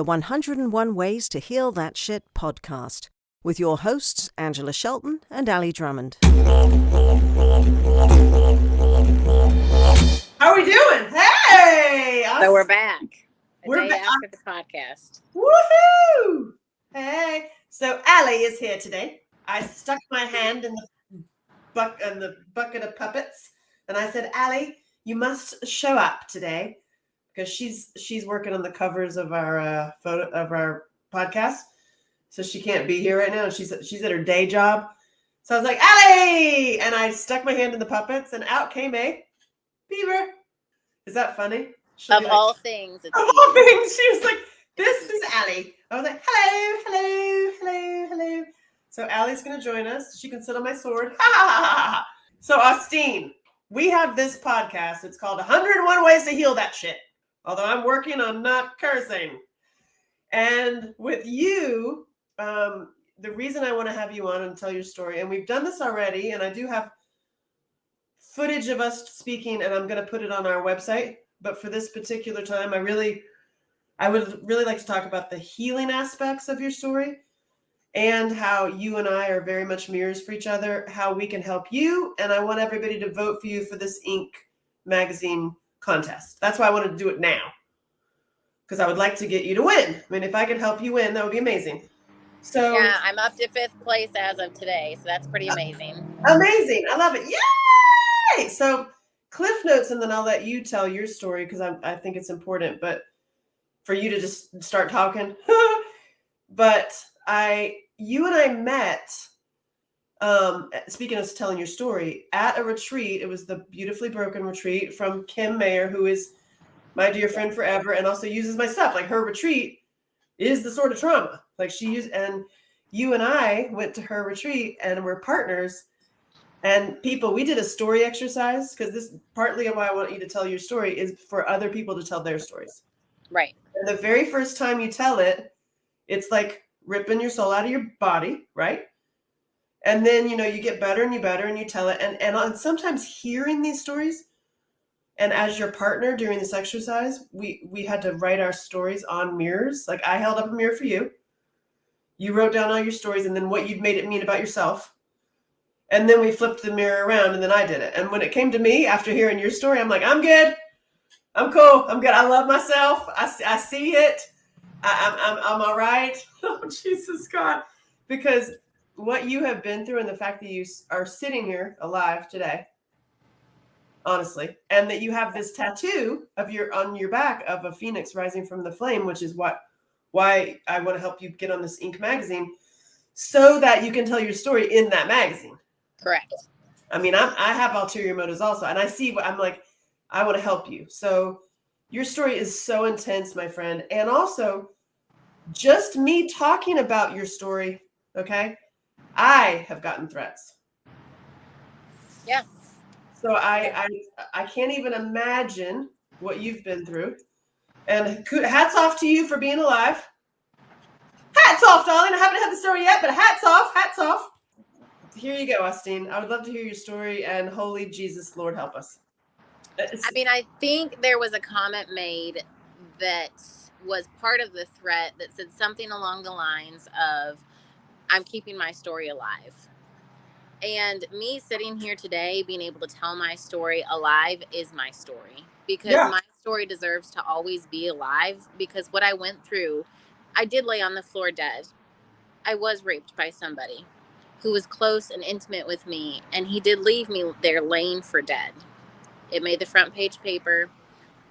the 101 Ways to Heal That Shit podcast with your hosts, Angela Shelton and Ali Drummond. How are we doing? Hey! So we're back. We're day back after the podcast. Woohoo! Hey! So Ali is here today. I stuck my hand in the bucket of puppets, and I said, Ali, you must show up today because she's working on the covers of our podcast, so she can't be here right now. She's at her day job. So I was like, Ali! And I stuck my hand in the puppets, and out came a beaver. Is that funny? Of all things. Of all things, she was like, this is Ali. I was like, hello. So Ali's going to join us. She can sit on my sword. So Austine, we have this podcast. It's called 101 Ways to Heal That Shit. Although I'm working on not cursing. And with you, the reason I want to have you on and tell your story, and we've done this already, and I do have footage of us speaking, and I'm going to put it on our website. But for this particular time, I would really like to talk about the healing aspects of your story and how you and I are very much mirrors for each other, how we can help you. And I want everybody to vote for you for this Ink magazine contest. That's why I wanted to do it now, because I would like to get you to win. I mean, if I could help you win, that would be amazing. So yeah, I'm up to 5th place as of today, so that's pretty amazing. Amazing. I love it. Yay! So Cliff Notes, and then I'll let you tell your story because I think it's important, but for you to just start talking. But you and I met, speaking of telling your story, at a retreat. It was the Beautifully Broken retreat from Kim Mayer, who is my dear friend forever and also uses my stuff. Like, her retreat is the sort of trauma. Like, and you and I went to her retreat and we're partners. And people, we did a story exercise, because this partly why I want you to tell your story is for other people to tell their stories. Right. And the very first time you tell it, it's like ripping your soul out of your body, right? And then, you get better and you tell it. And sometimes hearing these stories, and as your partner during this exercise, we had to write our stories on mirrors. Like, I held up a mirror for you. You wrote down all your stories and then what you'd made it mean about yourself. And then we flipped the mirror around and then I did it. And when it came to me, after hearing your story, I'm like, I'm good. I'm cool. I'm good. I love myself. I see it. I'm all right. Oh, Jesus God. Because what you have been through and the fact that you are sitting here alive today, honestly, and that you have this tattoo on your back of a phoenix rising from the flame, which is why I want to help you get on this Ink magazine, so that you can tell your story in that magazine. Correct. I mean, I have ulterior motives also, and I see what I'm like. I want to help you. So your story is so intense, my friend. And also, just me talking about your story, okay, I have gotten threats. Yeah. So I can't even imagine what you've been through. And hats off to you for being alive. Hats off, darling. I haven't had the story yet, but hats off. Here you go, Austine. I would love to hear your story, and holy Jesus, Lord help us. I mean, I think there was a comment made that was part of the threat that said something along the lines of, I'm keeping my story alive. And me sitting here today, being able to tell my story alive is my story. Because my story deserves to always be alive. Because what I went through, I did lay on the floor dead. I was raped by somebody who was close and intimate with me. And he did leave me there laying for dead. It made the front page paper.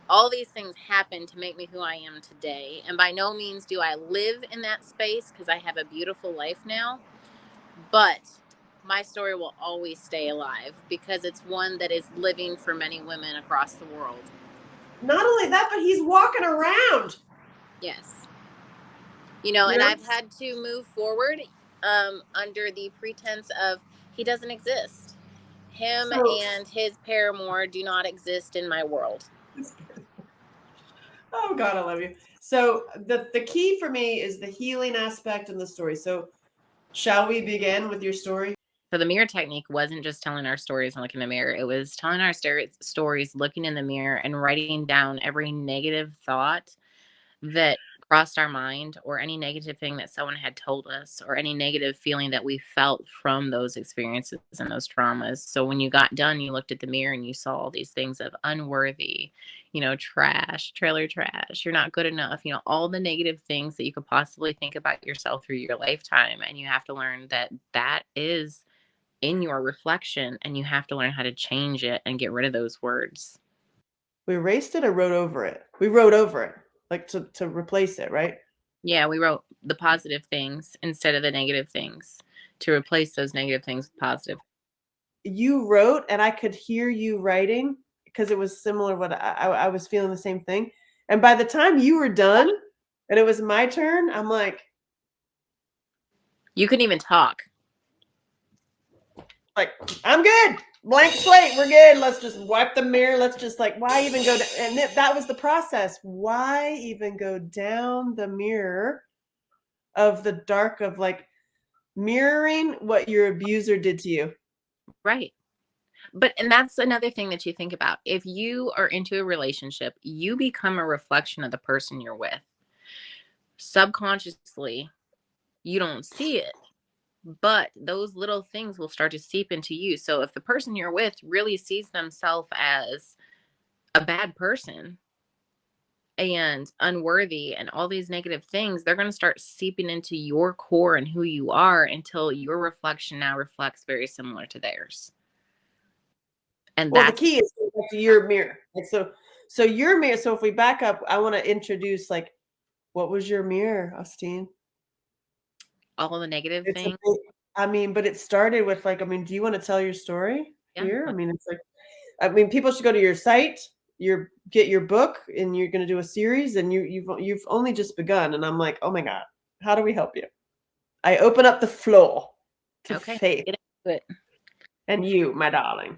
All these things happened to make me who I am today. And by no means do I live in that space, because I have a beautiful life now. But my story will always stay alive, because it's one that is living for many women across the world. Not only that, but he's walking around. Yes. And I've had to move forward under the pretense of he doesn't exist. Him and his paramour do not exist in my world. Oh, God, I love you. So the key for me is the healing aspect and the story. So shall we begin with your story? So the mirror technique wasn't just telling our stories and looking in the mirror. It was telling our stories, looking in the mirror, and writing down every negative thought that crossed our mind, or any negative thing that someone had told us, or any negative feeling that we felt from those experiences and those traumas. So when you got done, you looked at the mirror and you saw all these things of unworthy, trash, trailer trash, you're not good enough, all the negative things that you could possibly think about yourself through your lifetime. And you have to learn that that is in your reflection, and you have to learn how to change it and get rid of those words. We erased it or wrote over it? We wrote over it, like to replace it, right? Yeah, we wrote the positive things instead of the negative things to replace those negative things with positive. You wrote, and I could hear you writing because it was similar. What I was feeling the same thing. And by the time you were done and it was my turn, I'm like, You couldn't even talk. I'm good. Blank slate. We're good. Let's just wipe the mirror. Let's just why even go down? And that was the process. Why even go down the mirror of the dark of mirroring what your abuser did to you? Right. And that's another thing that you think about. If you are into a relationship, you become a reflection of the person you're with. Subconsciously, you don't see it, but those little things will start to seep into you. So if the person you're with really sees themselves as a bad person and unworthy and all these negative things, they're going to start seeping into your core and who you are until your reflection now reflects very similar to theirs. And Well, the that's key is to your mirror. So your mirror. So if we back up, I want to introduce what was your mirror, Austine? all the negative things. But it started with do you want to tell your story Yeah. here? People should go to your site, get your book, and you're going to do a series, and you've only just begun. And I'm like, oh my God, how do we help you? I open up the floor to faith Get into it. and you, my darling.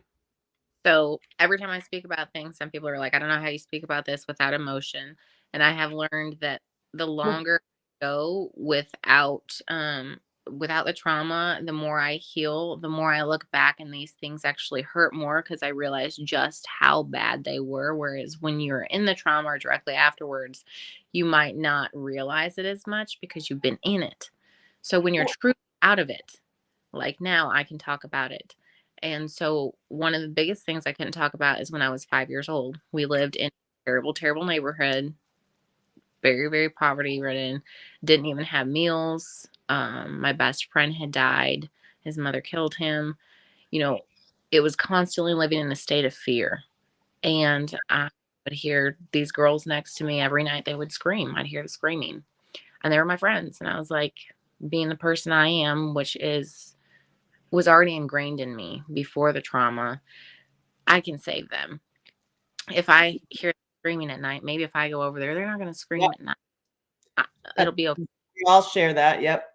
So every time I speak about things, some people are like, I don't know how you speak about this without emotion. And I have learned that the longer I go without the trauma, the more I heal, the more I look back, and these things actually hurt more because I realize just how bad they were. Whereas when you're in the trauma or directly afterwards, you might not realize it as much because you've been in it. So when you're truly out of it, like now, I can talk about it. And so one of the biggest things I couldn't talk about is when I was 5 years old. We lived in a terrible, terrible neighborhood, very, very poverty ridden, didn't even have meals. My best friend had died. His mother killed him. It was constantly living in a state of fear. And I would hear these girls next to me every night. They would scream. I'd hear the screaming. And they were my friends. And I was like, being the person I am, which was already ingrained in me before the trauma, I can save them. If I hear them screaming at night, maybe if I go over there, they're not going to scream at night. It'll be okay. I'll share that. Yep.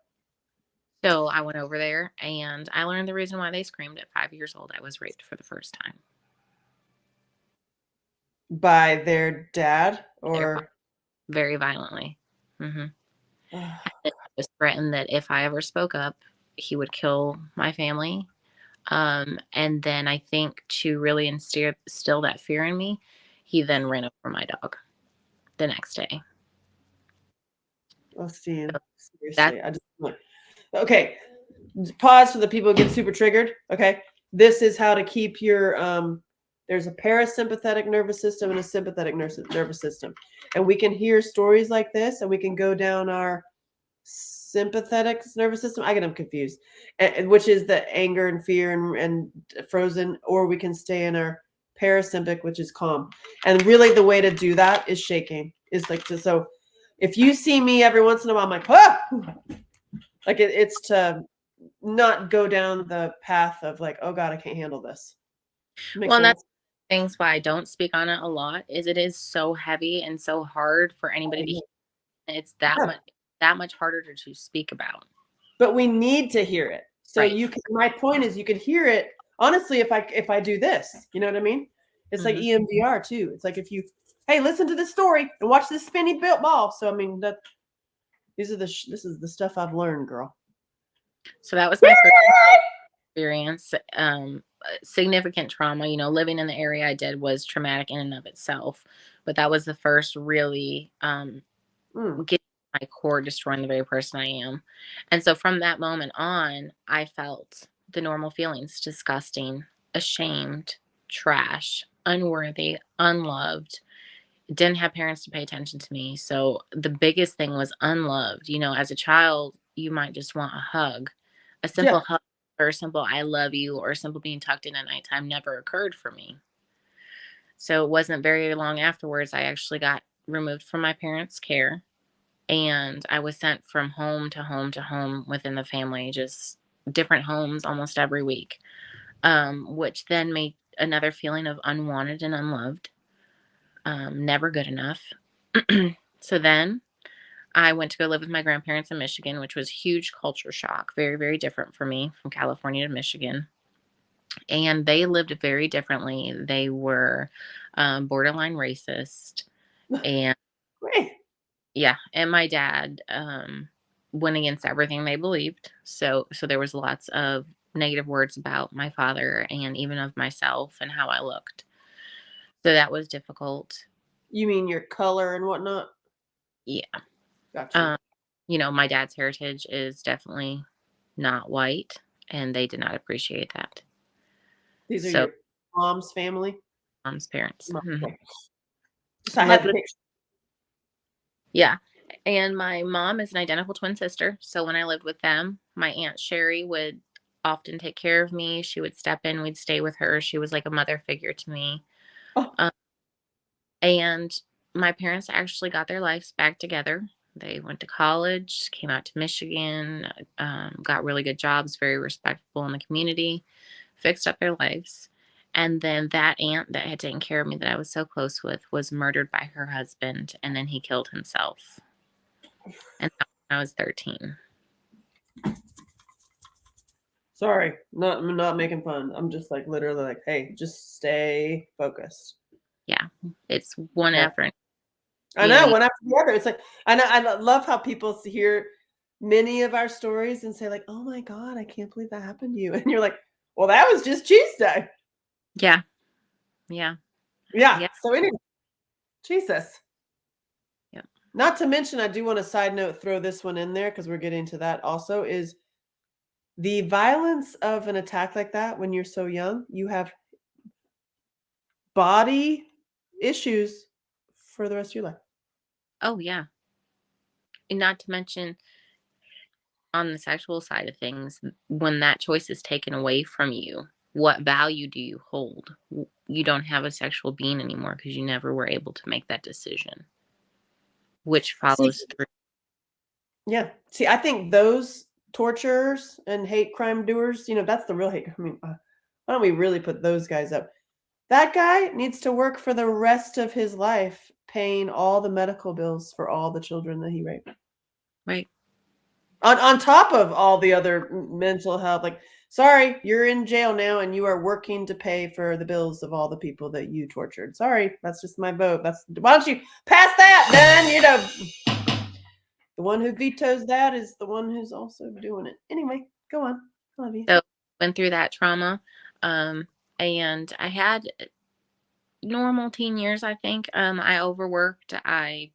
So I went over there and I learned the reason why they screamed at 5 years old. I was raped for the first time. By their dad or? Very violently. Mm-hmm. I was threatened that if I ever spoke up, he would kill my family. And then I think to really instill that fear in me, he then ran over my dog the next day. Austine, seriously, okay. Pause for the people who get super triggered. Okay, this is how to keep your there's a parasympathetic nervous system and a sympathetic nervous system, and we can hear stories like this, and we can go down our sympathetic nervous system. I get them confused, which is the anger and fear and frozen, or we can stay in our parasympathetic, which is calm. And really, the way to do that is shaking. Is so. If you see me every once in a while, I'm like, ah! It's to not go down the path of oh God, I can't handle this. Well, that's things why I don't speak on it a lot. Is it is so heavy and so hard for anybody to hear. It's that much harder to speak about. But we need to hear it. So right. My point is, you can hear it. Honestly, if I do this, you know what I mean? It's like EMDR too. It's like if you, hey, listen to this story and watch this spinny ball. So I mean, this is the stuff I've learned, girl. So that was my first experience. Significant trauma. Living in the area I did was traumatic in and of itself. But that was the first really getting my core, destroying the very person I am. And so from that moment on, I felt the normal feelings: disgusting, ashamed, trash, unworthy, unloved. Didn't have parents to pay attention to me. So the biggest thing was unloved. You know, as a child, you might just want a hug. A Yeah. simple hug or a simple I love you or a simple being tucked in at nighttime never occurred for me. So it wasn't very long afterwards I actually got removed from my parents' care, and I was sent from home to home to home within the family, just different homes almost every week, which then made another feeling of unwanted and unloved, never good enough. So then I went to go live with my grandparents in Michigan, which was huge culture shock, very, very different for me from California to Michigan. And they lived very differently. They were borderline racist. And Great. yeah, and my dad went against everything they believed. So there was lots of negative words about my father and even of myself and how I looked. So that was difficult. You mean your color and whatnot? Yeah. Gotcha. Um, my dad's heritage is definitely not white, and they did not appreciate that. These are So your mom's family? mom's parents. Mhm. Okay. Just I had Lived the with picture. Yeah. And my mom is an identical twin sister. So when I lived with them, my Aunt Sherry would often take care of me. She would step in, we'd stay with her. She was like a mother figure to me. Oh, Um, and my parents actually got their lives back together. They went to college, came out to Michigan, got really good jobs, very respectable in the community, fixed up their lives. And then that aunt that had taken care of me that I was so close with was murdered by her husband, and then he killed himself. And that was when I was 13. sorry. I'm not making fun. I'm just like literally like, hey, just stay focused. Yeah. It's one Yeah. after I you know, know, you, one after the other. It's like I love how people hear many of our stories and say like, "Oh my god, I can't believe that happened to you," and you're like, "Well, that was just Tuesday." yeah. Yeah. Yeah. Yeah. So anyway, Jesus. Yeah. Not to mention, I do want to side note throw this one in there because we're getting to that. Also, is the violence of an attack like that when you're so young. You have body issues for the rest of your life. Oh, yeah. And not to mention on the sexual side of things, when that choice is taken away from you, what value do you hold? You don't have a sexual being anymore because you never were able to make that decision, which See, follows through. yeah. See, I think those torturers and hate crime doers, that's the real hate. I mean, why don't we really put those guys up? That guy needs to work for the rest of his life paying all the medical bills for all the children that he raped. Right. On top of all the other mental health, like, sorry, you're in jail now and you are working to pay for the bills of all the people that you tortured. Sorry, that's just my vote. Why don't you pass that, then? The one who vetoes that is the one who's also doing it. Anyway, go on. I love you. So went through that trauma. And I had normal teen years, I think. I overworked. I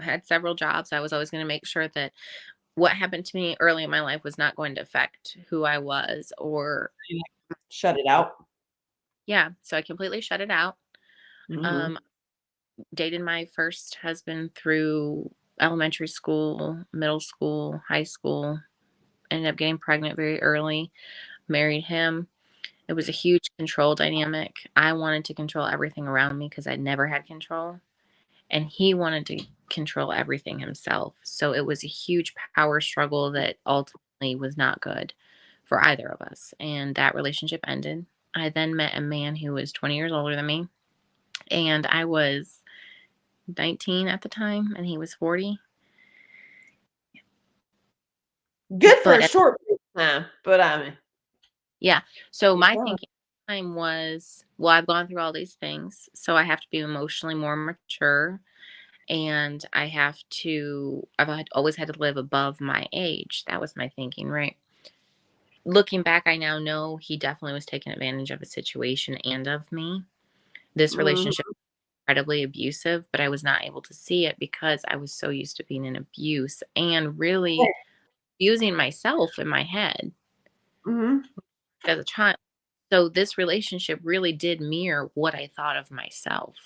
had several jobs. I was always going to make sure that what happened to me early in my life was not going to affect who I was or Shut it out. yeah, so I completely shut it out. Mm-hmm. Um Dated my first husband through elementary school, middle school, high school. Ended up getting pregnant very early. Married him. It was a huge control dynamic. I wanted to control everything around me because I never had control, and he wanted to control everything himself. So it was a huge power struggle that ultimately was not good for either of us. And that relationship ended. I then met a man who was 20 years older than me, and I was 19 at the time, and he was 40. Good for a But short period of time, but I mean, yeah, so good my God. thinking at the time was, well, I've gone through all these things, so I have to be emotionally more mature, and always had to live above my age. That was my thinking, right? Looking back, I now know he definitely was taking advantage of a situation and of me. This Mhm. relationship incredibly abusive, but I was not able to see it because I was so used to being in abuse and really abusing myself in my head Mm-hmm. as a child. So this relationship really did mirror what I thought of myself.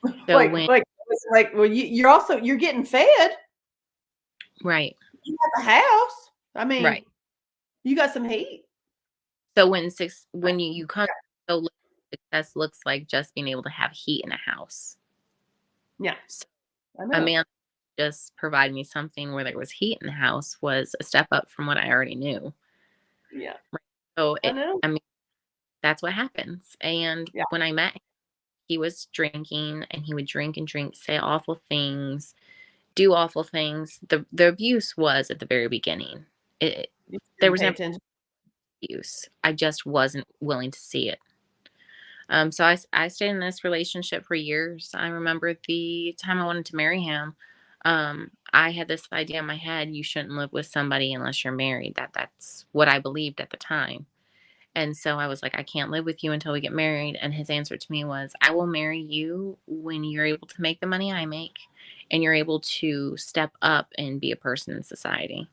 So Like, when like, it's like, well, you're getting fed. right, You got the house. I right. mean, you got some heat. So when you come so little, success looks like just being able to have heat in a house. Yeah, So I a know. man just provide me something where there was heat in the house was a step up from what I already knew. Yeah, So I know. I mean, that's what happens. And Yeah. when I met him, he was drinking and he would drink and drink, say awful things, do awful things. The abuse was at the very beginning. It You there didn't was pay never attention. abuse. I just wasn't willing to see it. So I stayed in this relationship for years. I remember the time I wanted to marry him. I had this idea in my head: you shouldn't live with somebody unless you're married. That's what I believed at the time. And so I was like, I can't live with you until we get married. And his answer to me was, I will marry you when you're able to make the money I make and you're able to step up and be a person in society.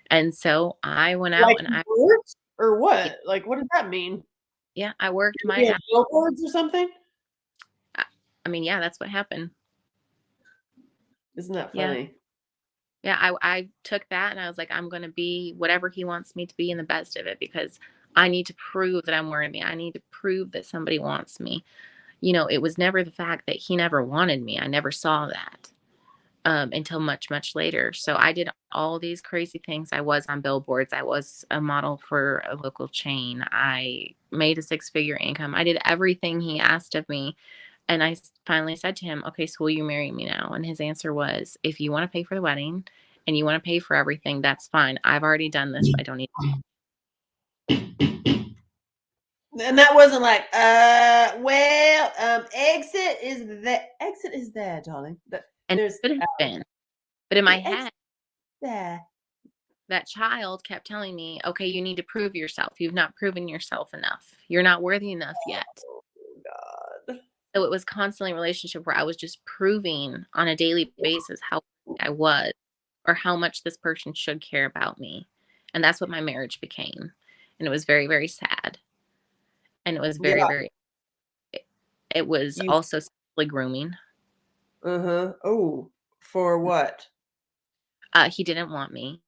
And so I went out Like and you worked or yeah, what? Like, what does that mean? yeah, I worked my You had ass. billboards or something? I mean, yeah, that's what happened. Isn't that Yeah. funny? Yeah, I took that and I was like, I'm going to be whatever he wants me to be in the best of it because I need to prove that I'm worthy. I need to prove that somebody wants me. It was never the fact that he never wanted me. I never saw that until much, much later. So I did all these crazy things. I was on billboards. I was a model for a local chain. I made a six-figure income. I did everything he asked of me. And I finally said to him, okay, so will you marry me now? And his answer was, if you want to pay for the wedding and you want to pay for everything, that's fine. I've already done this. I don't need. And that wasn't like, exit is there, darling. And There's it could have been. But in my the exit head, there. that child kept telling me, okay, you need to prove yourself. You've not proven yourself enough. You're not worthy enough yet. Oh God. So it was constantly a relationship where I was just proving on a daily basis how I was or how much this person should care about me. And that's what my marriage became. And it was very, very sad. And it was very, Yeah. very, it was You. also sexually grooming. Uh-huh. Oh, for what? He didn't want me.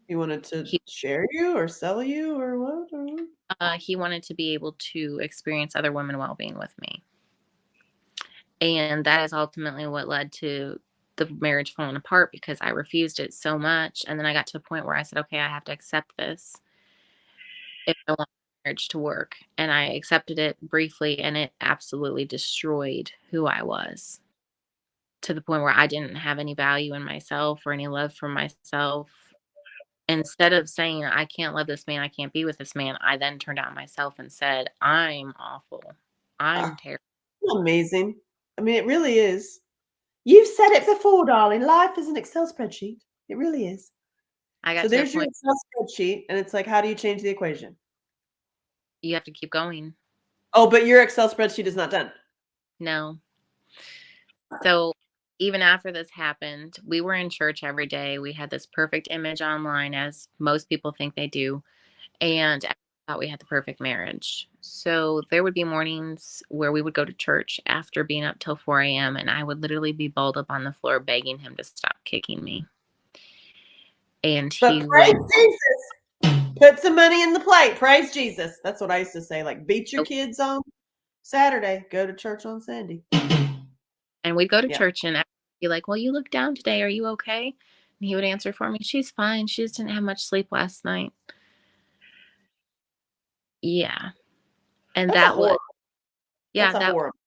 He wanted to He, share you or sell you or what? he wanted to be able to experience other women while being with me. And that is ultimately what led to the marriage falling apart because I refused it so much. And then I got to a point where I said, okay, I have to accept this if I want marriage to work. And I accepted it briefly, and it absolutely destroyed who I was to the point where I didn't have any value in myself or any love for myself. Instead of saying, I can't love this man, I can't be with this man, I then turned on myself and said, I'm awful. I'm Ah, terrible. amazing. I mean, it really is. You've said it before, darling. Life is an Excel spreadsheet. It really is. I So got to the there's your point Excel spreadsheet, and it's like, how do you change the equation? you have to keep going. Oh, but your Excel spreadsheet is not done. No. So even after this happened, we were in church every day. We had this perfect image online, as most people think they do. And I thought we had the perfect marriage. So there would be mornings where we would go to church after being up till 4 a.m. and I would literally be balled up on the floor begging him to stop kicking me. And But he would, praise Jesus. Put some money in the plate. Praise Jesus. That's what I used to say. Like, beat your kids on Saturday. Go to church on Sunday. and we'd go to Yeah. church and I'd be like, well, you look down today. Are you okay? And he would answer for me, she's fine. She just didn't have much sleep last night. Yeah. And That's a that was, horrible. yeah, That's a horrible.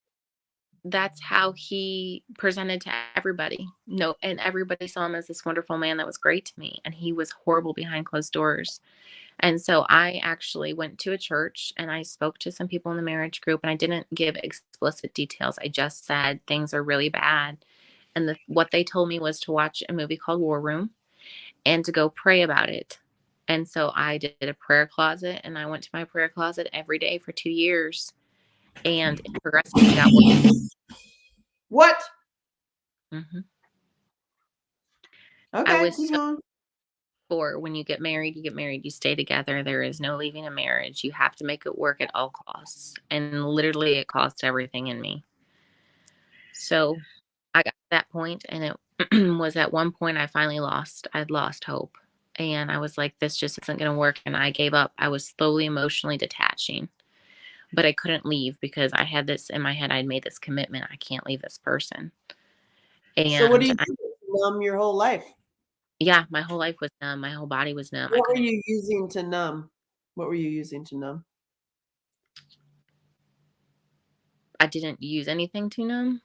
that's how he presented to everybody. No, and everybody saw him as this wonderful man that was great to me. And he was horrible behind closed doors. And so I actually went to a church and I spoke to some people in the marriage group and I didn't give explicit details. I just said things are really bad. And what they told me was to watch a movie called War Room and to go pray about it. And so I did a prayer closet and I went to my prayer closet every day for 2 years. and it progressively got worse. What? Hmm. I Okay, was keep so going. for when you get married, you get married, you stay together. There is no leaving a marriage. You have to make it work at all costs. And literally, it cost everything in me. So I got to that point, and it was at one point I'd lost hope. And I was like, this just isn't going to work. And I gave up. I was slowly emotionally detaching, but I couldn't leave because I had this in my head. I'd made this commitment. I can't leave this person. So what do And you do to numb your whole life? yeah, my whole life was numb. My whole body was numb. I What were couldn't, you using to numb? What were you using to numb? I didn't use anything to numb.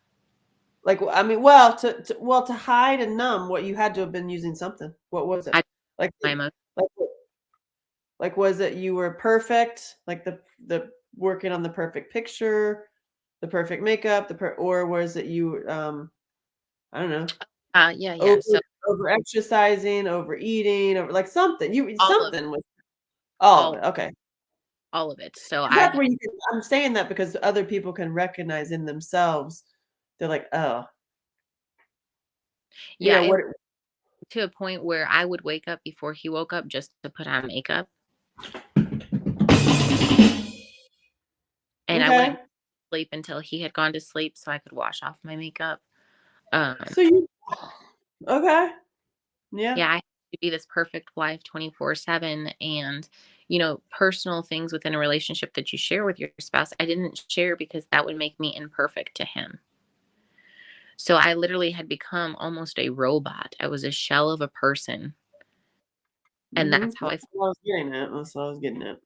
Like, I mean, well, to hide and numb, what you had to have been using something. What was it? I, Like, my emotions. like, like, was it you were perfect? Like the working on the perfect picture, the perfect makeup, or was it you? I don't know, Yeah. over So over exercising, overeating, over like something. You all of, something with all of all, it. Okay, all of it. So 'cause that's where you can. I'm saying that because other people can recognize in themselves. They're like, oh, yeah, it what? was to a point where I would wake up before he woke up just to put on makeup, and I Okay, wouldn't sleep until he had gone to sleep so I could wash off my makeup. Um, so you okay? Yeah. yeah, I had to be this perfect wife 24/7, and personal things within a relationship that you share with your spouse, I didn't share because that would make me imperfect to him. So I literally had become almost a robot. I was a shell of a person, and that's how That's I. what I was getting at. That's what I was getting at.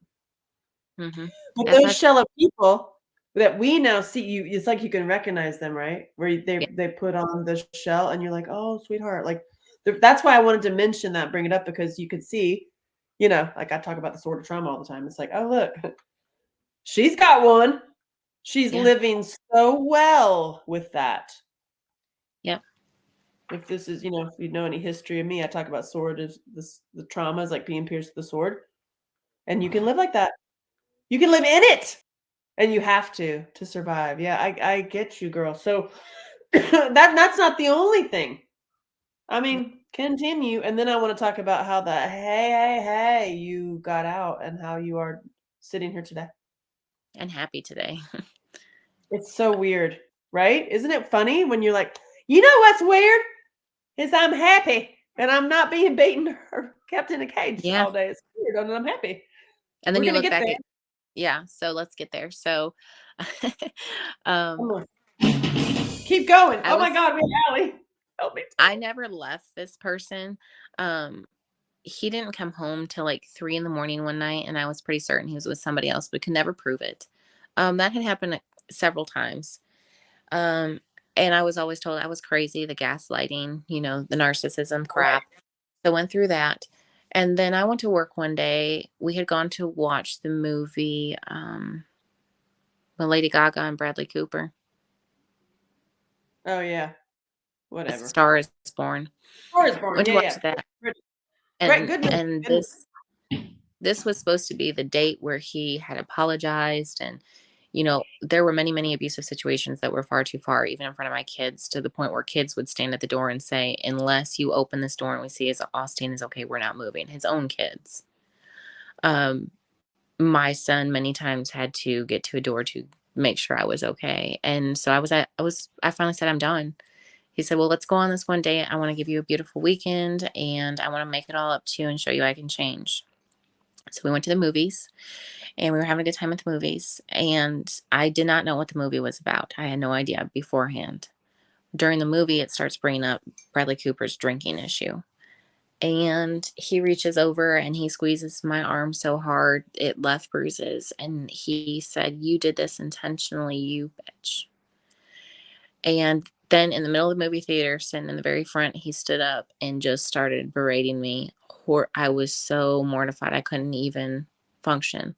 Mm-hmm. But That's those how. shell of people that we now see, it's like you can recognize them, right? Where Yeah, they put on the shell, and you're like, oh, sweetheart. Like that's why I wanted to mention that, bring it up because you could see, like I talk about the sword of trauma all the time. It's like, oh look, she's got one. She's yeah, living so well with that. yep, If this is, if you know any history of me, I talk about sword is this the trauma is like being pierced with the sword, and you can live like that. You can live in it. And you have to survive. Yeah, I get you, girl. So that's not the only thing. I mean, continue, and then I wanna talk about how the hey, you got out and how you are sitting here today. and happy today. It's so weird, right? Isn't it funny when you're like, "You know what's weird? Is I'm happy and I'm not being beaten or kept in a cage Yeah, all day. It's weird, and I'm happy." and then We're you gonna look get back there. at, yeah. So let's get there. So, um, Come on. Keep going. I Oh my was god, wait, Allie. Help me. I never left this person. Um, he didn't come home till like 3 in the morning one night, and I was pretty certain he was with somebody else, but could never prove it. That had happened several times. Um, and I was always told I was crazy, the gaslighting, the narcissism crap. So I went through that. And then I went to work one day. We had gone to watch the movie with Lady Gaga and Bradley Cooper, Oh yeah. A Whatever. Star is Born. Star is Born. Went to Yeah, watch yeah. that. Great, And good movie. and Good movie. this was supposed to be the date where he had apologized, and there were many, many abusive situations that were far too far, even in front of my kids, to the point where kids would stand at the door and say, unless you open this door and we see as Austine is okay, we're not moving. His own kids. um my son many times had to get to a door to make sure I was okay. And so I finally said, I'm done. He said, well, let's go on this one date. I want to give you a beautiful weekend, and I want to make it all up to you and show you I can change. So we went to the movies, and we were having a good time at the movies. And I did not know what the movie was about. I had no idea beforehand. During the movie, it starts bringing up Bradley Cooper's drinking issue. And he reaches over and he squeezes my arm so hard it left bruises. And he said, you did this intentionally, you bitch. And then in the middle of the movie theater, sitting in the very front, he stood up and just started berating me. I was so mortified I couldn't even function.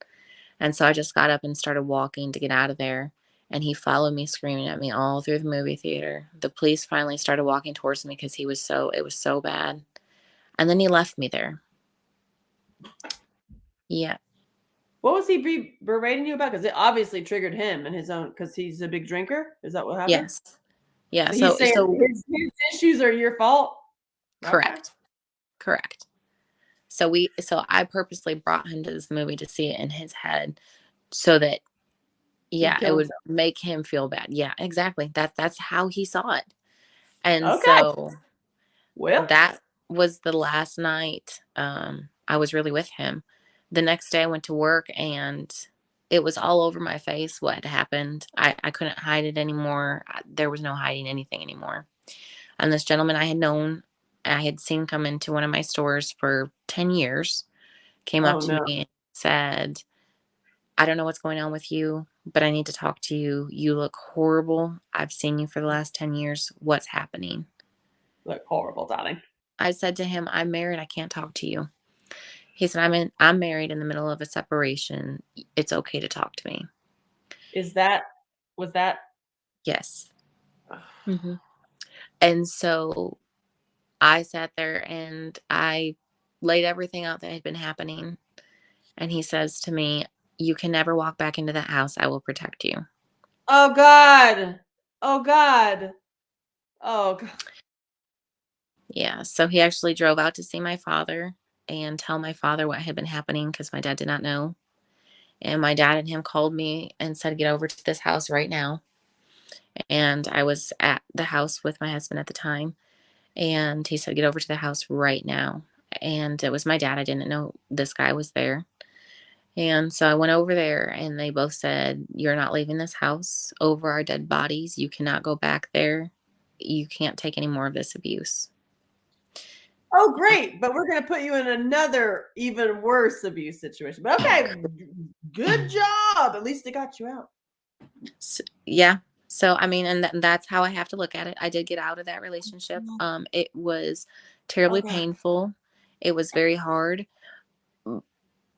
And so I just got up and started walking to get out of there. And he followed me, screaming at me all through the movie theater. The police finally started walking towards me because it was so bad. And then he left me there. Yeah. What was he berating you about? Because it obviously triggered him and his own, because he's a big drinker. Is that what happened? Yes. Yeah. So he's saying So his issues are your fault? Okay. correct. Correct. So I purposely brought him to this movie to see it in his head so that, He'd yeah, it kill would himself. make him feel bad. Yeah, exactly. That's how he saw it. And Okay. so Well, that was the last night I was really with him. The next day I went to work and it was all over my face what had happened. I couldn't hide it anymore. There was no hiding anything anymore. And this gentleman I had seen come into one of my stores for 10 years, came up oh to no. me and said, I don't know what's going on with you, but I need to talk to you. You look horrible. I've seen you for the last 10 years. What's happening? Look horrible, darling. I said to him, I'm married. I can't talk to you. He said, I'm married in the middle of a separation. It's okay to talk to me. Was that? Yes. hmm And so I sat there and I laid everything out that had been happening. And he says to me, you can never walk back into that house. I will protect you. Oh God. Oh God. Oh God. Yeah. So he actually drove out to see my father and tell my father what had been happening because my dad did not know. And my dad and him called me and said, get over to this house right now. And I was at the house with my husband at the time. And he said, get over to the house right now. And it was my dad. I didn't know this guy was there. And so I went over there and they both said, you're not leaving this house over our dead bodies. You cannot go back there. You can't take any more of this abuse. Oh great, but we're gonna put you in another even worse abuse situation. But okay, good job. At least they got you out. So, yeah. So, I mean, and that's how I have to look at it. I did get out of that relationship. It was terribly Okay. painful. It was very hard.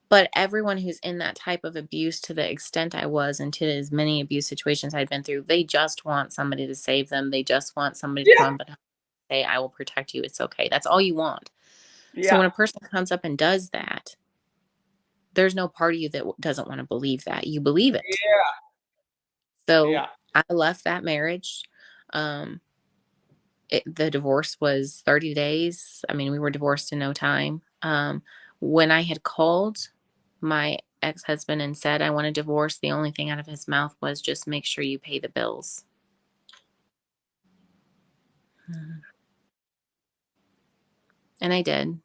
But everyone who's in that type of abuse, to the extent I was, and to as many abuse situations I'd been through, they just want somebody to save them. They just want somebody to Yeah. come and say, I will protect you. It's okay. That's all you want. So Yeah. when a person comes up and does that, there's no part of you that doesn't want to believe that. You believe it. So Yeah. I left that marriage. Um, the divorce was 30 days. I mean, we were divorced in no time. When I had called my ex-husband and said I want a divorce, the only thing out of his mouth was just make sure you pay the bills. Mhm. And I did.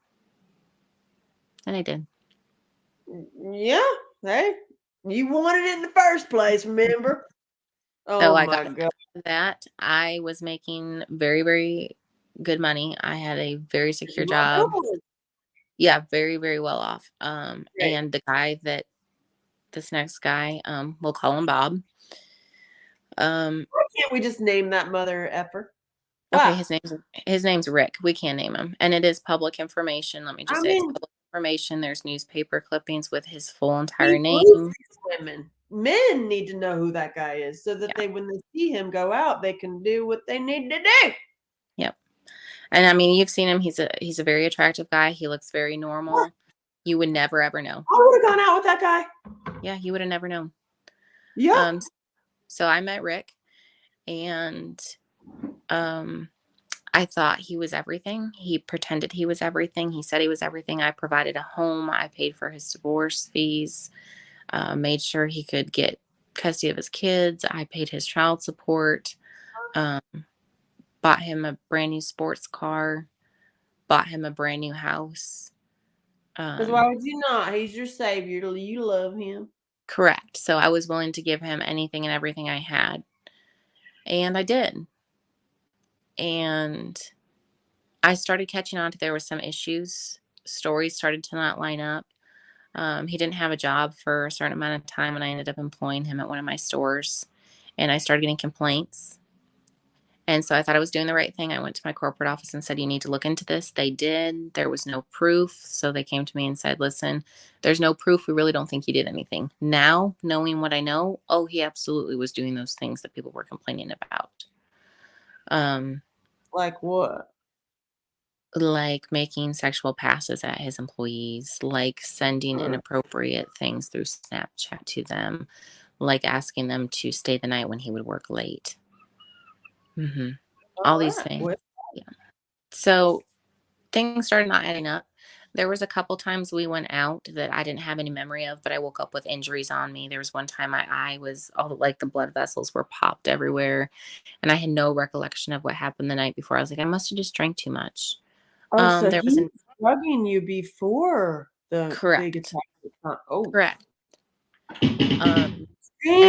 And I did. Yeah. Hey, you wanted it in the first place, remember? So Oh I my got God. that. I was making very, very good money. I had a very secure My job. God. Yeah, very, very well off. Great. And the guy that this next guy, we'll call him Bob. Why can't we just name that mother effer? Okay, Why? his name's Rick. We can name him, and it is public information. Let me I just say it's mean, public information. There's newspaper clippings with his full entire he name. loses women. Men need to know who that guy is so that Yeah, they, when they see him go out, they can do what they need to do. yep. And I mean, you've seen him. He's a very attractive guy. He looks very normal. You would never ever know. I would have gone out with that guy. Yeah, you would have never known. Yeah. Um, so I met Rick, and I thought he was everything. He pretended he was everything. He said he was everything. I provided a home. I paid for his divorce fees. Made sure he could get custody of his kids. I paid his child support. Um, bought him a brand new sports car. Bought him a brand new house. Because why would you not? He's your savior. You love him. Correct. So I was willing to give him anything and everything I had. And I did. And I started catching on to there were some issues. Stories started to not line up. He didn't have a job for a certain amount of time, and I ended up employing him at one of my stores. And I started getting complaints. And so I thought I was doing the right thing. I went to my corporate office and said, you need to look into this. They did. There was no proof. So they came to me and said, listen, there's no proof. We really don't think he did anything. Now, knowing what I know, oh, he absolutely was doing those things that people were complaining about. Like what? like making sexual passes at his employees, like sending inappropriate things through Snapchat to them, like asking them to stay the night when he would work late. All All these right. things. Well, Yeah. So things started not adding up. There was a couple times we went out that I didn't have any memory of, but I woke up with injuries on me. There was one time my eye was all like the blood vessels were popped everywhere, and I had no recollection of what happened the night before. I was like, I must have just drank too much. so There he was was an drugging you before the big correct, attack. Oh, correct. And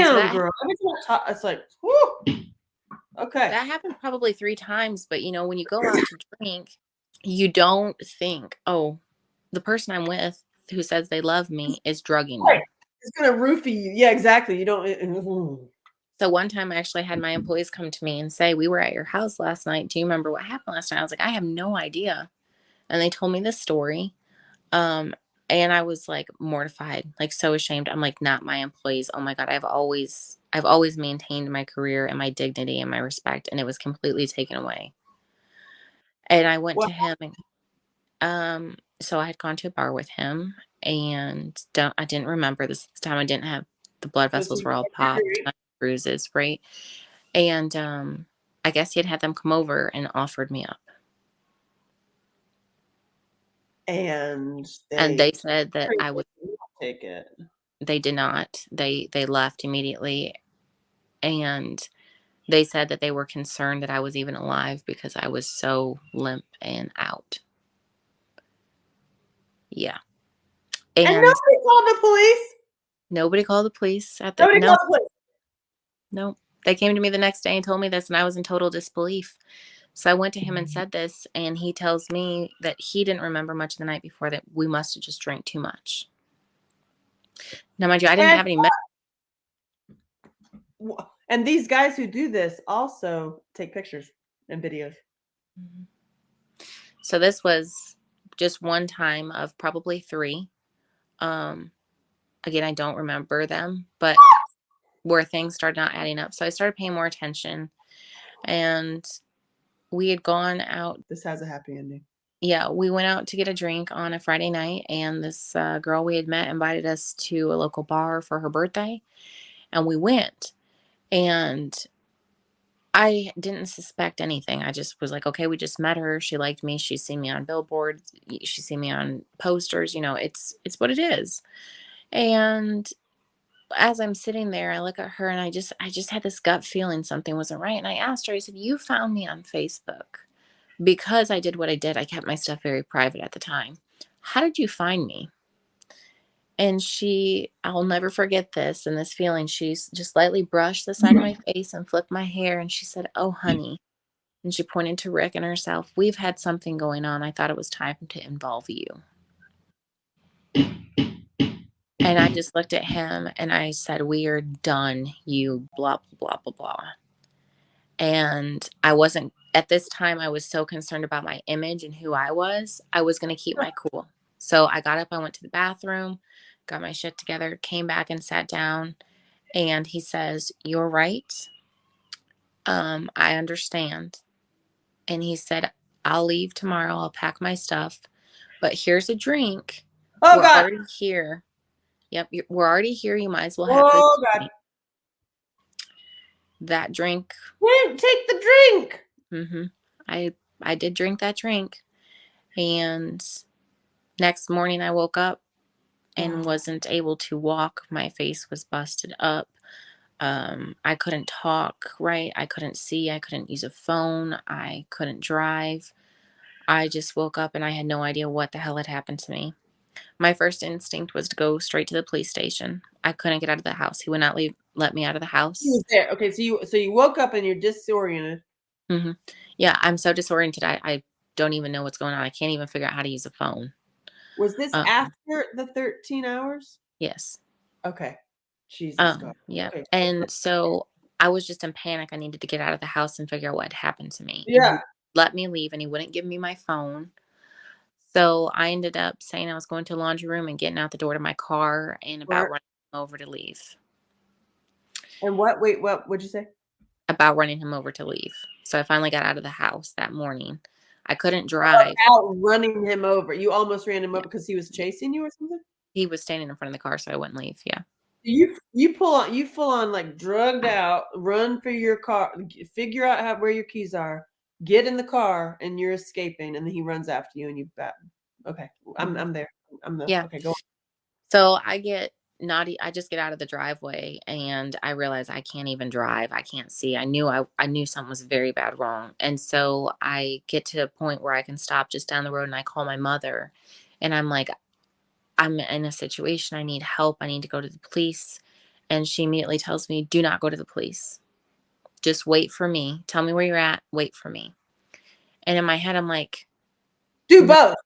so damn, girl. Every time I talk, it's like, whew. Okay. that happened probably 3 times, but, when you go out to drink, you don't think, "Oh, the person I'm with who says they love me is drugging Right. me." It's gonna roofie you. Yeah, exactly. You don't. So one time I actually had my employees come to me and say, "We were at your house last night. Do you remember what happened last night?" I was like, "I have no idea." And they told me this story. Um, and I was like mortified, like so ashamed. I'm like, not my employees. Oh my God. I've always maintained my career and my dignity and my respect, and it was completely taken away. And I went Well, to him and so I had gone to a bar with him, and I didn't remember this time. I didn't have the blood so vessels you were all get your popped, drink, my bruises, right? And I guess he had them come over and offered me up. and And they they said that I would take it. they did not. They left immediately, and they said that they were concerned that I was even alive because I was so limp and out. Yeah. And And nobody called the police. nobody called the police at the Nobody no, called the police. no. They came to me the next day and told me this, and I was in total disbelief. So I went to him and said this, and he tells me that he didn't remember much the night before, that we must have just drank too much. Now, mind you, I didn't And have any. and these guys who do this also take pictures and videos. So this was just one time of probably 3. Um, Again, I don't remember them, but where things started not adding up. So I started paying more attention, and we had gone out. This has a happy ending. Yeah, we went out to get a drink on a Friday night, and this girl we had met invited us to a local bar for her birthday, and we went. And I didn't suspect anything. I just was like, okay, we just met her. She liked me. She's seen me on billboards. She's seen me on posters. It's what it is. And as I'm sitting there, I look at her, and I just had this gut feeling something wasn't right. And I asked her, I said, "You found me on Facebook." Because I did what I did, I kept my stuff very private at the time. "How did you find me?" And I'll never forget this and this feeling. She's just lightly brushed the side of my face and flipped my hair. And she said, "Oh, honey." And she pointed to Rick and herself. "We've had something going on. I thought it was time to involve you." And I just looked at him and I said, "We are done, you blah, blah, blah, blah, blah." And I wasn't, at this time, I was so concerned about my image and who I was going to keep my cool. So I got up, I went to the bathroom, got my shit together, came back and sat down. And he says, "You're right. I understand." And he said, "I'll leave tomorrow. I'll pack my stuff. But here's a drink. Oh We're God. already here. Yep, we're already here. You might as well have the Oh God. drink." That drink. Take the drink. hmm I did drink that drink. And next morning I woke up and wasn't able to walk. My face was busted up. I couldn't talk right. I couldn't see. I couldn't use a phone. I couldn't drive. I just woke up and I had no idea what the hell had happened to me. My first instinct was to go straight to the police station. I couldn't get out of the house. He would not let me out of the He house. was there. Okay, so you woke up and you're disoriented. hmm Yeah, I'm so disoriented. I don't even know what's going on. I can't even figure out how to use a phone. Was this Um, after the 13 hours? yes. Okay. Jesus God. Yeah. Okay. And so I was just in panic. I needed to get out of the house and figure out what had happened to me. And he Yeah. let me leave, and he wouldn't give me my phone. So I ended up saying I was going to the laundry room and getting out the door to my car and about Right. running him over to leave. And what? Wait, what? What'd you say? About running him over to leave. So I finally got out of the house that morning. I couldn't drive. Out running him over. You almost ran him over because he was chasing you or something? He was standing in front of the car, so I wouldn't leave. Yeah. You full on like drugged out, run for your car, figure out where your keys are, get in the car, and you're escaping, and then he runs after you, and you bat. Okay, I'm there. Yeah. Okay, go on. So I get naughty. I just get out of the driveway and I realize I can't even drive. I can't see. I knew something was very bad wrong. And so I get to a point where I can stop just down the road and I call my mother and I'm like, I'm in a situation. I need help. I need to go to the police. And she immediately tells me, do not go to the police. Just wait for me. Tell me where you're at. Wait for me. And in my head, I'm like, Do both.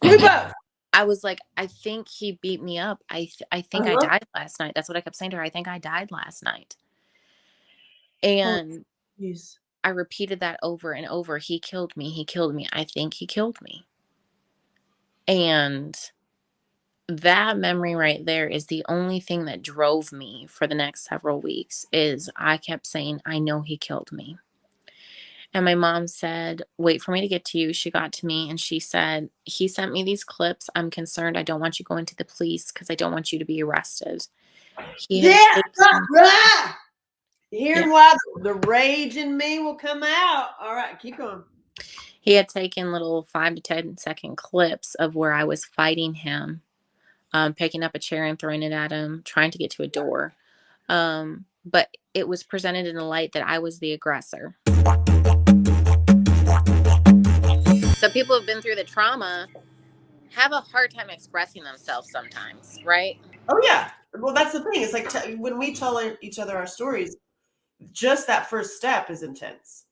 Do both. I was like, I think he beat me up. I think I died last night. That's what I kept saying to her. I think I died last night. And I repeated that over and over. He killed me. He killed me. I think he killed me. And that memory right there is the only thing that drove me for the next several weeks is I kept saying, I know he killed me. And my mom said, wait for me to get to you. She got to me and she said, he sent me these clips. I'm concerned. I don't want you going to the police because I don't want you to be arrested. Hearing why the rage in me will come out. All right, keep going. He had taken little 5 to 10 second clips of where I was fighting him, picking up a chair and throwing it at him, trying to get to a door. But it was presented in a light that I was the aggressor. So people who've been through the trauma have a hard time expressing themselves sometimes, right? Oh, yeah. Well, that's the thing. It's like when we tell each other our stories, just that first step is intense.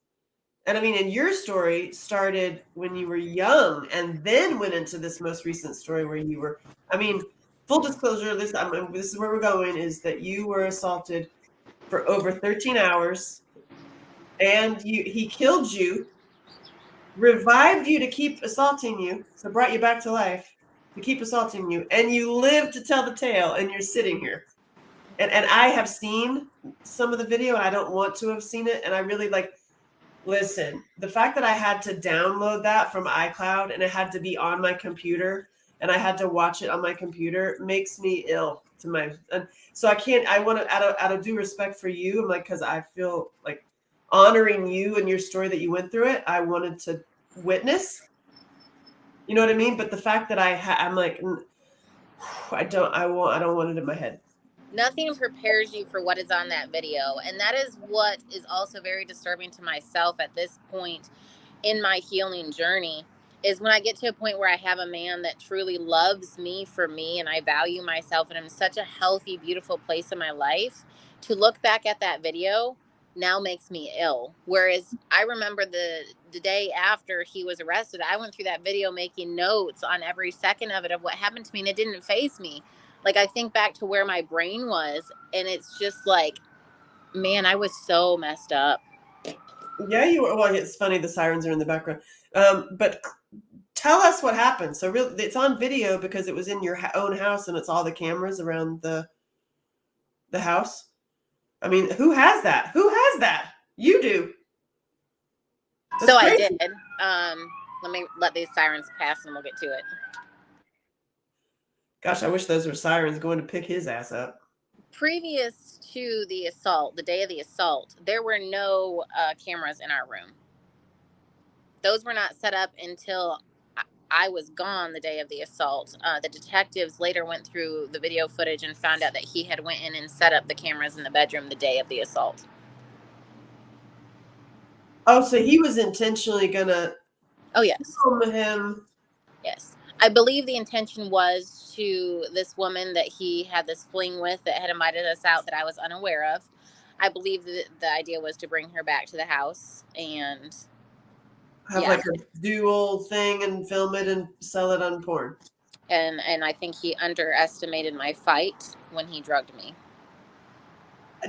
And I mean, and your story started when you were young and then went into this most recent story where you were, I mean, full disclosure, this is where we're going, is that you were assaulted for over 13 hours and he killed you, revived you to keep assaulting you, so brought you back to life to keep assaulting you, and you lived to tell the tale, and you're sitting here. And I have seen some of the video, and I don't want to have seen it, and I really listen, the fact that I had to download that from iCloud, and it had to be on my computer, and I had to watch it on my computer, makes me ill to my, and so I want to, out of due respect for you, I'm like, because I feel like honoring you and your story that you went through it, I wanted to witness, you know what I mean? But the fact that I'm like, I don't want it in my head. Nothing prepares you for what is on that video. And that is what is also very disturbing to myself at this point in my healing journey, is when I get to a point where I have a man that truly loves me for me and I value myself and I'm in such a healthy, beautiful place in my life, to look back at that video now makes me ill. Whereas I remember the day after he was arrested, I went through that video making notes on every second of it of what happened to me, and it didn't faze me. Like, I think back to where my brain was, and it's just like, man, I was so messed up. Yeah, you were. Well, it's funny, the sirens are in the background. But tell us what happened. So really, it's on video because it was in your own house, and it's all the cameras around the house. I mean, who has that? Who has that? You do. That's so crazy. I did. Let me let these sirens pass, and we'll get to it. Gosh, I wish those were sirens going to pick his ass up. Previous to the assault, the day of the assault, there were no cameras in our room. Those were not set up until I was gone the day of the assault. The detectives later went through the video footage and found out that he had went in and set up the cameras in the bedroom the day of the assault. Oh, so he was intentionally gonna film him. Yes. I believe the intention was to this woman that he had this fling with that had invited us out that I was unaware of. I believe that the idea was to bring her back to the house and have like a dual thing and film it and sell it on porn. And I think he underestimated my fight when he drugged me.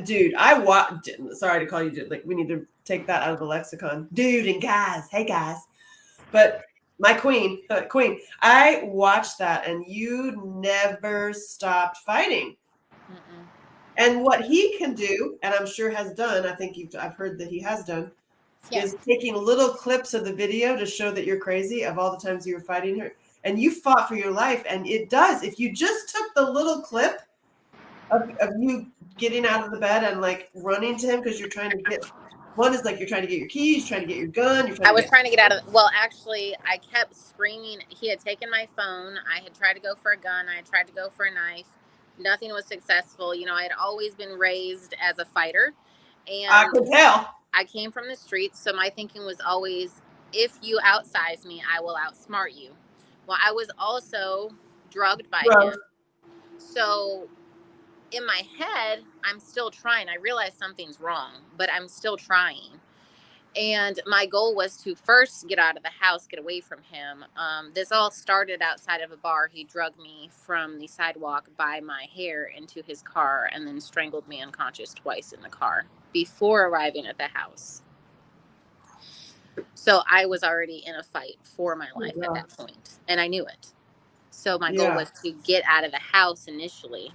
Dude, sorry to call you dude. Like, we need to take that out of the lexicon. Dude and guys. Hey, guys. But my queen, I watched that and you never stopped fighting. And what he can do, and I'm sure has done, I think I've heard that he has done, is taking little clips of the video to show that you're crazy of all the times you were fighting her. And you fought for your life. And it does. If you just took the little clip of you getting out of the bed and like running to him because you're trying to get, one is like you're trying to get your keys, trying to get your gun. I was trying to get out of, well, actually, I kept screaming. He had taken my phone. I had tried to go for a gun. I had tried to go for a knife. Nothing was successful. You know, I had always been raised as a fighter. And I could tell. I came from the streets, so my thinking was always, if you outsize me, I will outsmart you. Well, I was also drugged by him. So in my head, I'm still trying. I realize something's wrong, but I'm still trying. And my goal was to first get out of the house, get away from him. This all started outside of a bar. He drugged me from the sidewalk by my hair into his car and then strangled me unconscious twice in the car before arriving at the house. So I was already in a fight for my life at that point, and I knew it. So my goal was to get out of the house initially.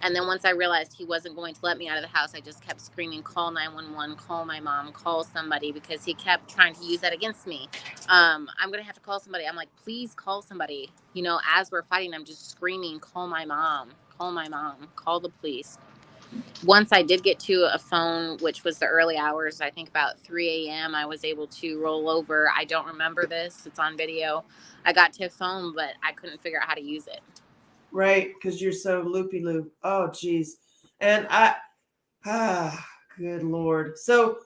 And then once I realized he wasn't going to let me out of the house, I just kept screaming, call 911, call my mom, call somebody, because he kept trying to use that against me. I'm going to have to call somebody. I'm like, please call somebody. You know, as we're fighting, I'm just screaming, call my mom, call the police. Once I did get to a phone, which was the early hours, I think about 3 a.m., I was able to roll over. I don't remember this. It's on video. I got to a phone, but I couldn't figure out how to use it. Right, because you're so loopy-loop. Oh, geez. And good Lord. So